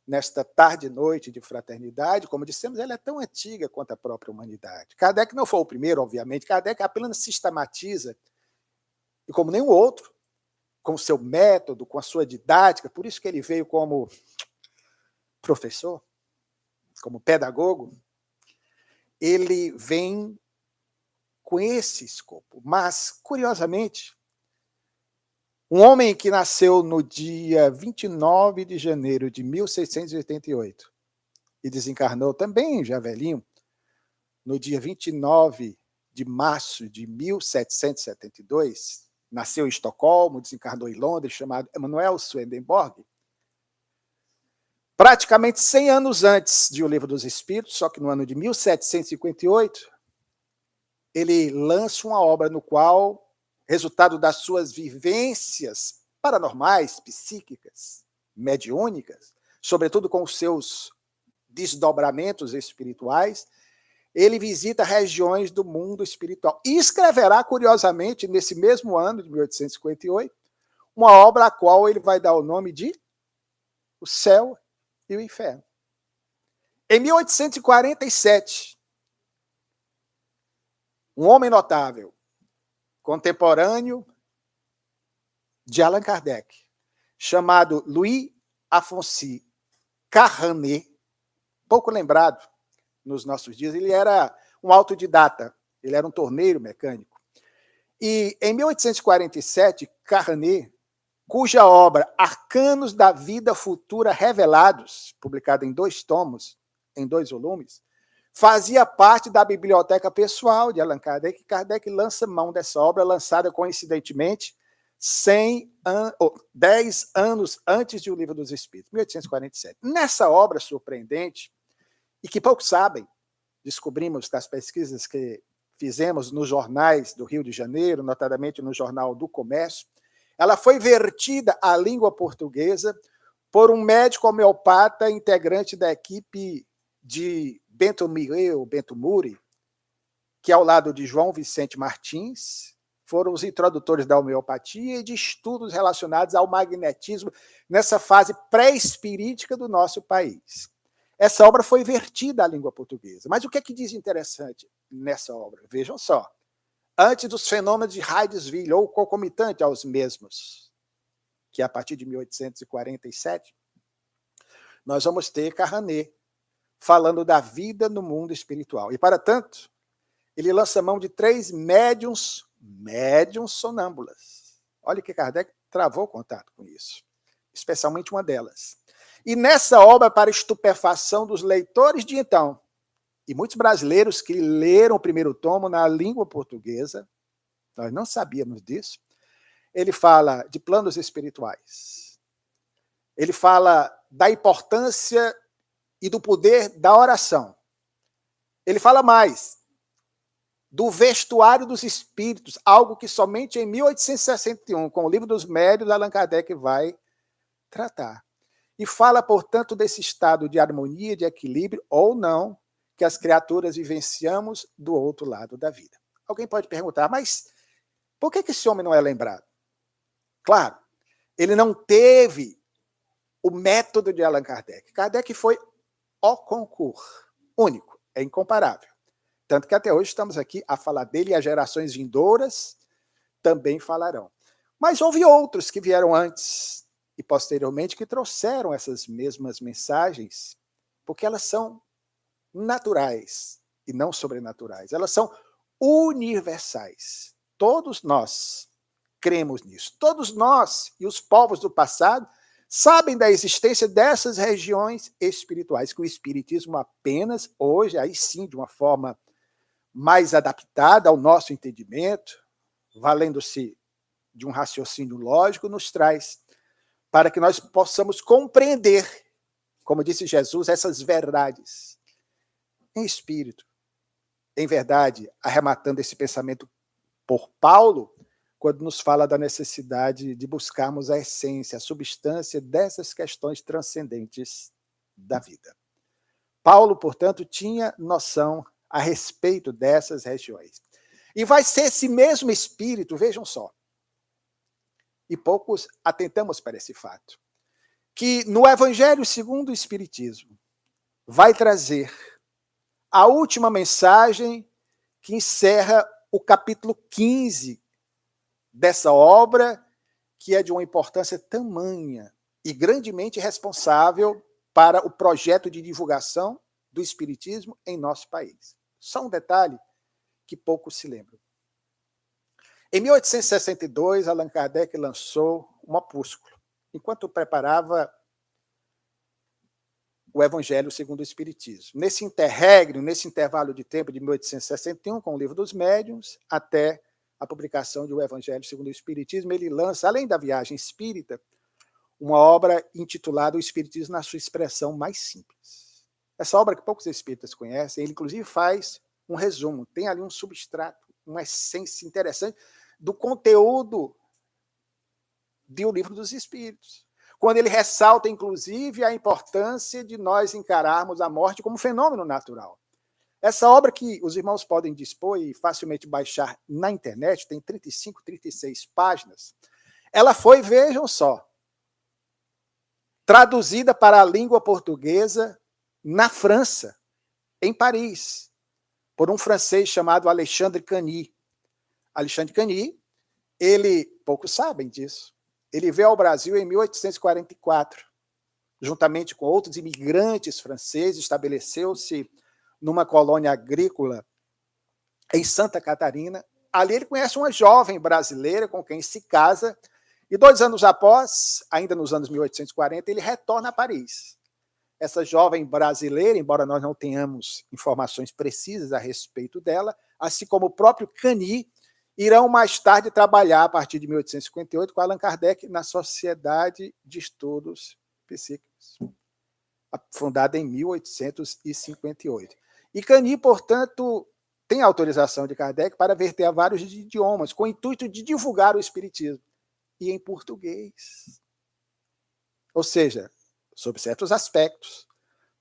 nesta tarde e noite de fraternidade, como dissemos, ela é tão antiga quanto a própria humanidade. Kardec não foi o primeiro, obviamente, Kardec apenas sistematiza, e como nenhum outro, com o seu método, com a sua didática, por isso que ele veio como professor, como pedagogo, ele vem com esse escopo. Mas, curiosamente, um homem que nasceu no dia 29 de janeiro de 1688 e desencarnou também, já velhinho, no dia 29 de março de 1772, nasceu em Estocolmo, desencarnou em Londres, chamado Emanuel Swedenborg, praticamente 100 anos antes de O Livro dos Espíritos, só que no ano de 1758, ele lança uma obra no qual, resultado das suas vivências paranormais, psíquicas, mediúnicas, sobretudo com os seus desdobramentos espirituais, ele visita regiões do mundo espiritual. E escreverá, curiosamente, nesse mesmo ano de 1858, uma obra a qual ele vai dar o nome de O Céu e o Inferno. Em 1847, um homem notável, contemporâneo de Allan Kardec, chamado Louis Alphonse Carranet, pouco lembrado nos nossos dias, ele era um autodidata, ele era um torneiro mecânico. E em 1847, Carranet, cuja obra Arcanos da Vida Futura Revelados, publicada em 2 tomos, em 2 volumes, fazia parte da biblioteca pessoal de Allan Kardec. Kardec lança mão dessa obra, lançada coincidentemente 10 anos antes de O Livro dos Espíritos, 1847. Nessa obra surpreendente, e que poucos sabem, descobrimos das pesquisas que fizemos nos jornais do Rio de Janeiro, notadamente no Jornal do Comércio, ela foi vertida à língua portuguesa por um médico homeopata integrante da equipe de Bento Muri, que ao lado de João Vicente Martins, foram os introdutores da homeopatia e de estudos relacionados ao magnetismo nessa fase pré-espirítica do nosso país. Essa obra foi vertida à língua portuguesa. Mas o que é que diz interessante nessa obra? Vejam só. Antes dos fenômenos de Hydesville, ou concomitante aos mesmos, que a partir de 1847, nós vamos ter Carranet falando da vida no mundo espiritual. E, para tanto, ele lança mão de 3 médiuns médiums sonâmbulas. Olha que Kardec travou contato com isso, especialmente uma delas. E nessa obra, para estupefação dos leitores de então, e muitos brasileiros que leram o primeiro tomo na língua portuguesa, nós não sabíamos disso, ele fala de planos espirituais. Ele fala da importância e do poder da oração. Ele fala mais do vestuário dos espíritos, algo que somente em 1861, com o Livro dos Médiuns, Allan Kardec vai tratar. E fala, portanto, desse estado de harmonia, de equilíbrio, ou não, que as criaturas vivenciamos do outro lado da vida. Alguém pode perguntar, mas por que esse homem não é lembrado? Claro, ele não teve o método de Allan Kardec. Kardec foi o concurso, único, é incomparável. Tanto que até hoje estamos aqui a falar dele e as gerações vindouras também falarão. Mas houve outros que vieram antes e posteriormente que trouxeram essas mesmas mensagens, porque elas são naturais e não sobrenaturais. Elas são universais. Todos nós cremos nisso. Todos nós e os povos do passado sabem da existência dessas regiões espirituais, que o espiritismo apenas, hoje, aí sim, de uma forma mais adaptada ao nosso entendimento, valendo-se de um raciocínio lógico, nos traz para que nós possamos compreender, como disse Jesus, essas verdades em espírito. Em verdade, arrematando esse pensamento por Paulo, quando nos fala da necessidade de buscarmos a essência, a substância dessas questões transcendentes da vida. Paulo, portanto, tinha noção a respeito dessas regiões. E vai ser esse mesmo espírito, vejam só, e poucos atentamos para esse fato, que no Evangelho segundo o Espiritismo vai trazer a última mensagem que encerra o capítulo 15 dessa obra, que é de uma importância tamanha e grandemente responsável para o projeto de divulgação do Espiritismo em nosso país. Só um detalhe que poucos se lembram. Em 1862, Allan Kardec lançou um opúsculo, enquanto preparava o Evangelho segundo o Espiritismo. Nesse interregno, nesse intervalo de tempo de 1861, com o Livro dos Médiuns, até a publicação de O Evangelho segundo o Espiritismo, ele lança, além da viagem espírita, uma obra intitulada O Espiritismo na sua expressão mais simples. Essa obra que poucos espíritas conhecem, ele inclusive faz um resumo, tem ali um substrato, uma essência interessante do conteúdo do Livro dos Espíritos. Quando ele ressalta, inclusive, a importância de nós encararmos a morte como fenômeno natural. Essa obra que os irmãos podem dispor e facilmente baixar na internet, tem 35, 36 páginas, ela foi, vejam só, traduzida para a língua portuguesa na França, em Paris, por um francês chamado Alexandre Cany. Alexandre Cany, ele, poucos sabem disso, ele veio ao Brasil em 1844, juntamente com outros imigrantes franceses, estabeleceu-se numa colônia agrícola em Santa Catarina. Ali ele conhece uma jovem brasileira com quem se casa, e 2 anos após, ainda nos anos 1840, ele retorna a Paris. Essa jovem brasileira, embora nós não tenhamos informações precisas a respeito dela, assim como o próprio Cany, irão mais tarde trabalhar, a partir de 1858, com Allan Kardec na Sociedade de Estudos Psíquicos, fundada em 1858. E Cany, portanto, tem autorização de Kardec para verter a vários idiomas, com o intuito de divulgar o espiritismo, e em português. Ou seja, sob certos aspectos,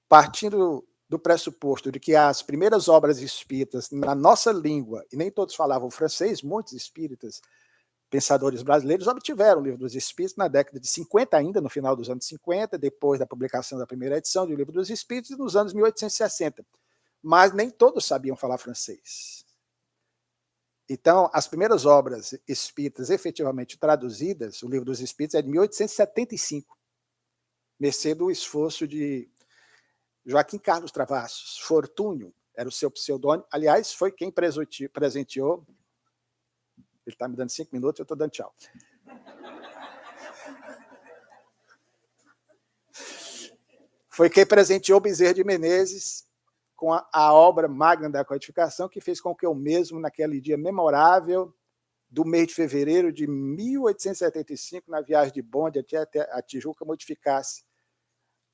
partindo do pressuposto de que as primeiras obras espíritas na nossa língua, e nem todos falavam francês, muitos espíritas, pensadores brasileiros, obtiveram o Livro dos Espíritos na década de 50 ainda, no final dos anos 50, depois da publicação da primeira edição do Livro dos Espíritos, e nos anos 1860. Mas nem todos sabiam falar francês. Então, as primeiras obras espíritas efetivamente traduzidas, o Livro dos Espíritos é de 1875, mercê do esforço de Joaquim Carlos Travassos. Fortúnio era o seu pseudônimo. Aliás, foi quem presenteou Ele está me dando 5 minutos, eu estou dando tchau. Foi quem presenteou Bezerra de Menezes com a obra magna da codificação, que fez com que eu mesmo, naquele dia memorável do mês de fevereiro de 1875, na viagem de bonde até a Tijuca, modificasse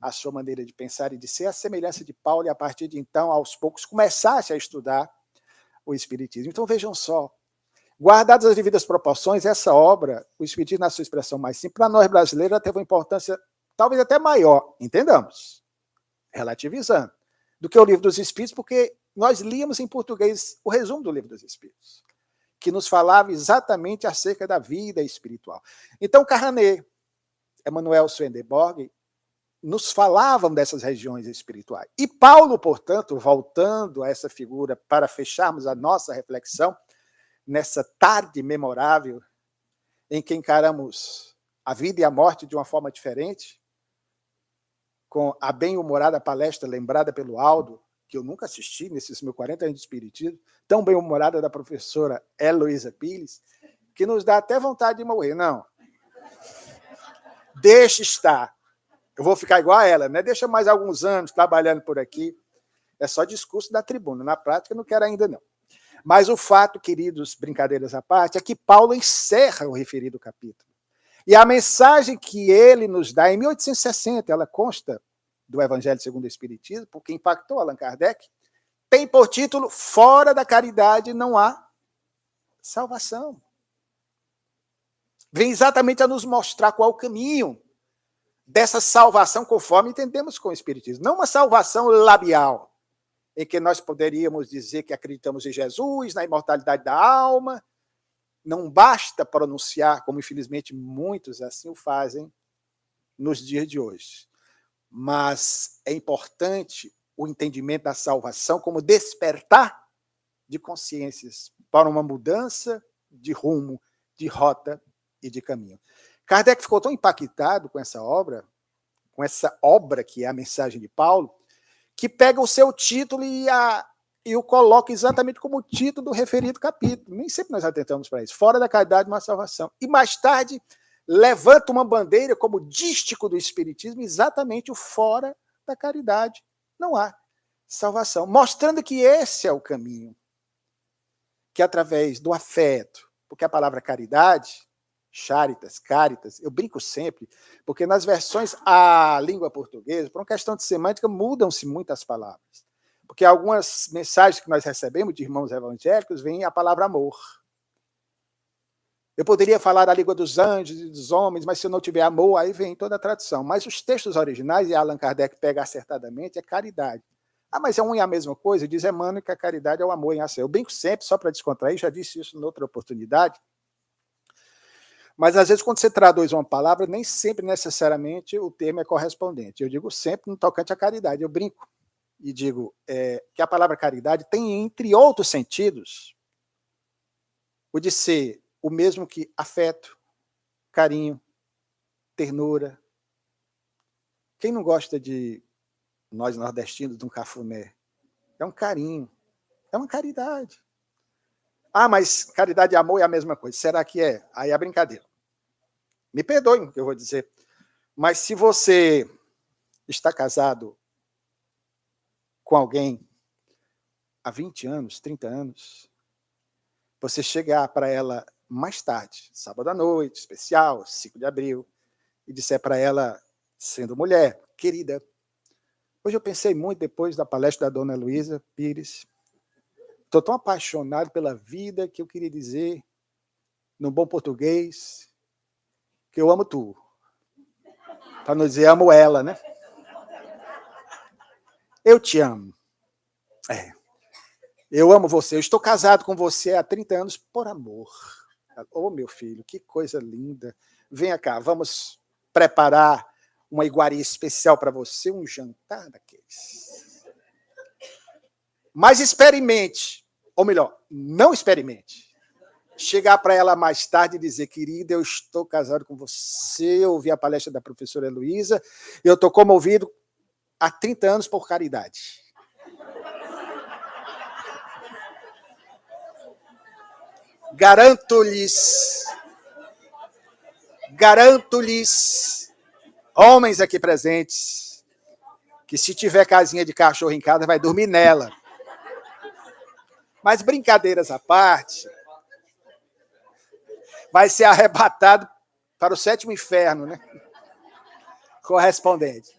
a sua maneira de pensar e de ser, a semelhança de Paulo, e a partir de então, aos poucos, começasse a estudar o Espiritismo. Então, vejam só, guardadas as devidas proporções, essa obra, o Espiritismo, na sua expressão mais simples, para nós brasileiros, ela teve uma importância talvez até maior, entendamos, relativizando, do que o Livro dos Espíritos, porque nós líamos em português o resumo do Livro dos Espíritos, que nos falava exatamente acerca da vida espiritual. Então, Carranet, Emanuel Swedenborg, nos falavam dessas regiões espirituais. E Paulo, portanto, voltando a essa figura para fecharmos a nossa reflexão, nessa tarde memorável, em que encaramos a vida e a morte de uma forma diferente, com a bem-humorada palestra lembrada pelo Aldo, que eu nunca assisti nesses meus 40 anos de espiritismo, tão bem-humorada da professora Heloísa Pires, que nos dá até vontade de morrer. Não. Deixa estar. Eu vou ficar igual a ela, né? Deixa mais alguns anos trabalhando por aqui. É só discurso da tribuna. Na prática, não quero ainda, não. Mas o fato, queridos, brincadeiras à parte, é que Paulo encerra o referido capítulo. E a mensagem que ele nos dá, em 1860, ela consta do Evangelho segundo o Espiritismo, porque impactou Allan Kardec, tem por título: Fora da caridade não há salvação. Vem exatamente a nos mostrar qual é o caminho dessa salvação conforme entendemos com o Espiritismo. Não uma salvação labial, em que nós poderíamos dizer que acreditamos em Jesus, na imortalidade da alma. Não basta pronunciar, como infelizmente muitos assim o fazem nos dias de hoje. Mas é importante o entendimento da salvação como despertar de consciências para uma mudança de rumo, de rota e de caminho. Kardec ficou tão impactado com essa obra que é a mensagem de Paulo, que pega o seu título e o coloca exatamente como o título do referido capítulo. Nem sempre nós atentamos para isso. Fora da caridade, uma salvação. E mais tarde, levanta uma bandeira como dístico do Espiritismo, exatamente o fora da caridade. Não há salvação. Mostrando que esse é o caminho. Que através do afeto, porque a palavra caridade, charitas, caritas, eu brinco sempre, porque nas versões à língua portuguesa, por uma questão de semântica, mudam-se muitas palavras. Porque algumas mensagens que nós recebemos de irmãos evangélicos vem a palavra amor. Eu poderia falar da língua dos anjos e dos homens, mas se eu não tiver amor, aí vem toda a tradução. Mas os textos originais, e Allan Kardec pega acertadamente, é caridade. Ah, mas é um e a mesma coisa? Diz Emmanuel que a caridade é o amor em ação. Eu brinco sempre, só para descontrair, já disse isso em outra oportunidade. Mas, às vezes, quando você traduz uma palavra, nem sempre, necessariamente, o termo é correspondente. Eu digo sempre no tocante à caridade. Eu brinco e digo que a palavra caridade tem, entre outros sentidos, o de ser o mesmo que afeto, carinho, ternura. Quem não gosta de, nós nordestinos, de um cafuné? É um carinho, é uma caridade. Ah, mas caridade e amor é a mesma coisa. Será que é? Aí é brincadeira. Me perdoem o que eu vou dizer, mas se você está casado com alguém há 20 anos, 30 anos, você chegar para ela mais tarde, sábado à noite, especial, 5 de abril, e disser para ela, sendo mulher, querida, hoje eu pensei muito depois da palestra da dona Heloísa Pires, estou tão apaixonado pela vida que eu queria dizer, no bom português, que eu amo tu. Para não dizer amo ela, né? Eu te amo. Eu amo você. Eu estou casado com você há 30 anos por amor. Oh, meu filho, que coisa linda. Venha cá, vamos preparar uma iguaria especial para você, um jantar daqueles. Mas experimente, ou melhor, não experimente. Chegar para ela mais tarde e dizer, querida, eu estou casado com você, eu ouvi a palestra da professora Heloísa, eu estou comovido há 30 anos por caridade. Garanto-lhes, homens aqui presentes, que se tiver casinha de cachorro em casa, vai dormir nela. Mas brincadeiras à parte, vai ser arrebatado para o sétimo inferno, né? Correspondente.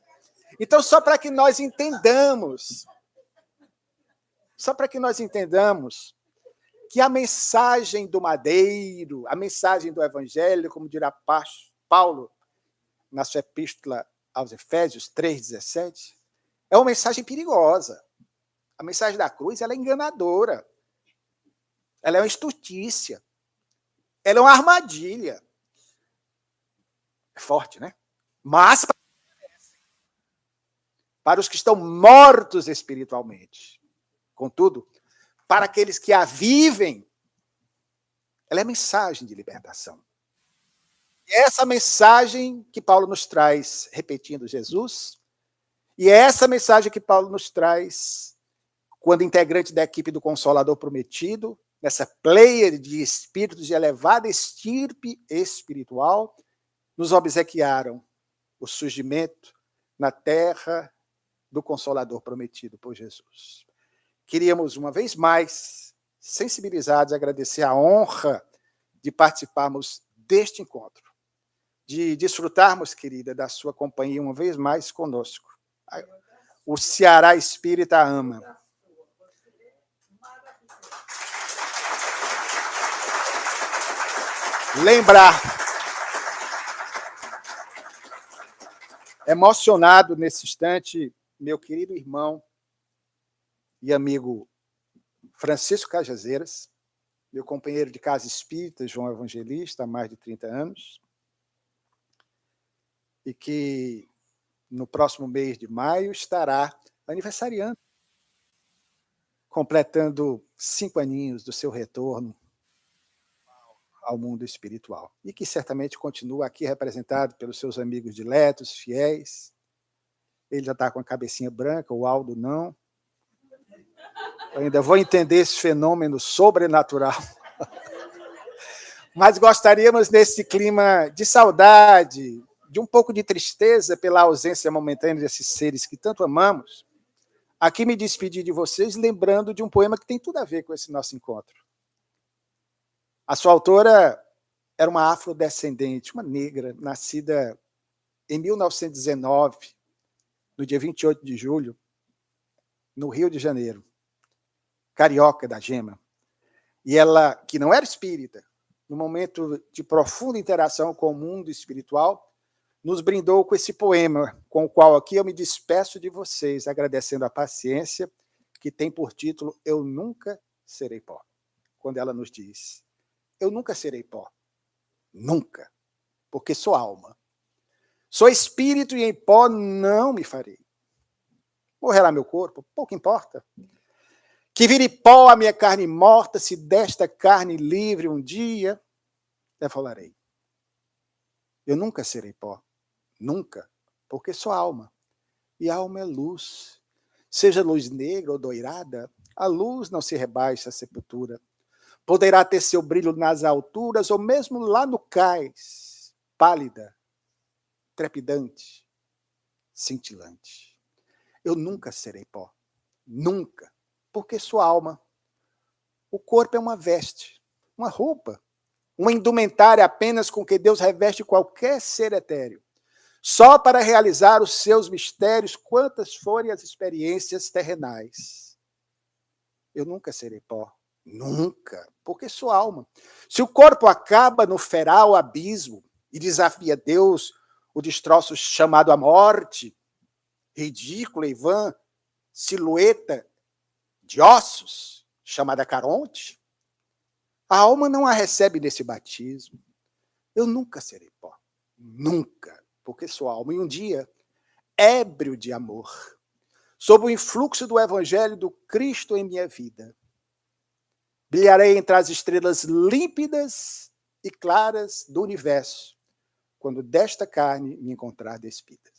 Então, só para que nós entendamos que a mensagem do madeiro, a mensagem do evangelho, como dirá Paulo na sua epístola aos Efésios 3,17, é uma mensagem perigosa. A mensagem da cruz, ela é enganadora. Ela é uma estultícia. Ela é uma armadilha. É forte, né? Mas para os que estão mortos espiritualmente. Contudo, para aqueles que a vivem, ela é mensagem de libertação. E é essa mensagem que Paulo nos traz, repetindo Jesus, e é essa mensagem que Paulo nos traz quando integrante da equipe do Consolador Prometido, nessa pleiade de espíritos de elevada estirpe espiritual, nos obsequiaram o surgimento na terra do Consolador Prometido por Jesus. Queríamos, uma vez mais, sensibilizados, agradecer a honra de participarmos deste encontro, de desfrutarmos, querida, da sua companhia uma vez mais conosco. O Ceará Espírita ama. Lembrar, emocionado nesse instante, meu querido irmão e amigo Francisco Cajazeiras, meu companheiro de casa espírita, João Evangelista, há mais de 30 anos, e que no próximo mês de maio estará aniversariando, completando 5 aninhos do seu retorno ao mundo espiritual. E que certamente continua aqui representado pelos seus amigos diletos, fiéis. Ele já está com a cabecinha branca, o Aldo não. Eu ainda vou entender esse fenômeno sobrenatural. Mas gostaríamos, nesse clima de saudade, de um pouco de tristeza pela ausência momentânea desses seres que tanto amamos, aqui me despedir de vocês lembrando de um poema que tem tudo a ver com esse nosso encontro. A sua autora era uma afrodescendente, uma negra, nascida em 1919, no dia 28 de julho, no Rio de Janeiro, carioca da gema. E ela, que não era espírita, no momento de profunda interação com o mundo espiritual, nos brindou com esse poema, com o qual aqui eu me despeço de vocês, agradecendo a paciência, que tem por título Eu Nunca Serei Pó. Quando ela nos diz, eu nunca serei pó, nunca, porque sou alma. Sou espírito e em pó não me farei. Morrerá meu corpo, pouco importa. Que vire pó a minha carne morta, se desta carne livre um dia eu falarei. Eu nunca serei pó, nunca, porque sou alma. E a alma é luz. Seja luz negra ou doirada, a luz não se rebaixa à sepultura. Poderá ter seu brilho nas alturas ou mesmo lá no cais, pálida, trepidante, cintilante. Eu nunca serei pó, nunca, porque sou alma. O corpo é uma veste, uma roupa, uma indumentária apenas com que Deus reveste qualquer ser etéreo, só para realizar os seus mistérios, quantas forem as experiências terrenais. Eu nunca serei pó, nunca, porque sou alma. Se o corpo acaba no feral abismo e desafia Deus, o destroço chamado a morte, ridícula e vã, silhueta de ossos, chamada Caronte, a alma não a recebe nesse batismo. Eu nunca serei pó, nunca, porque sou alma. E um dia, ébrio de amor, sob o influxo do evangelho do Cristo em minha vida, brilharei entre as estrelas límpidas e claras do universo, quando desta carne me encontrar despida.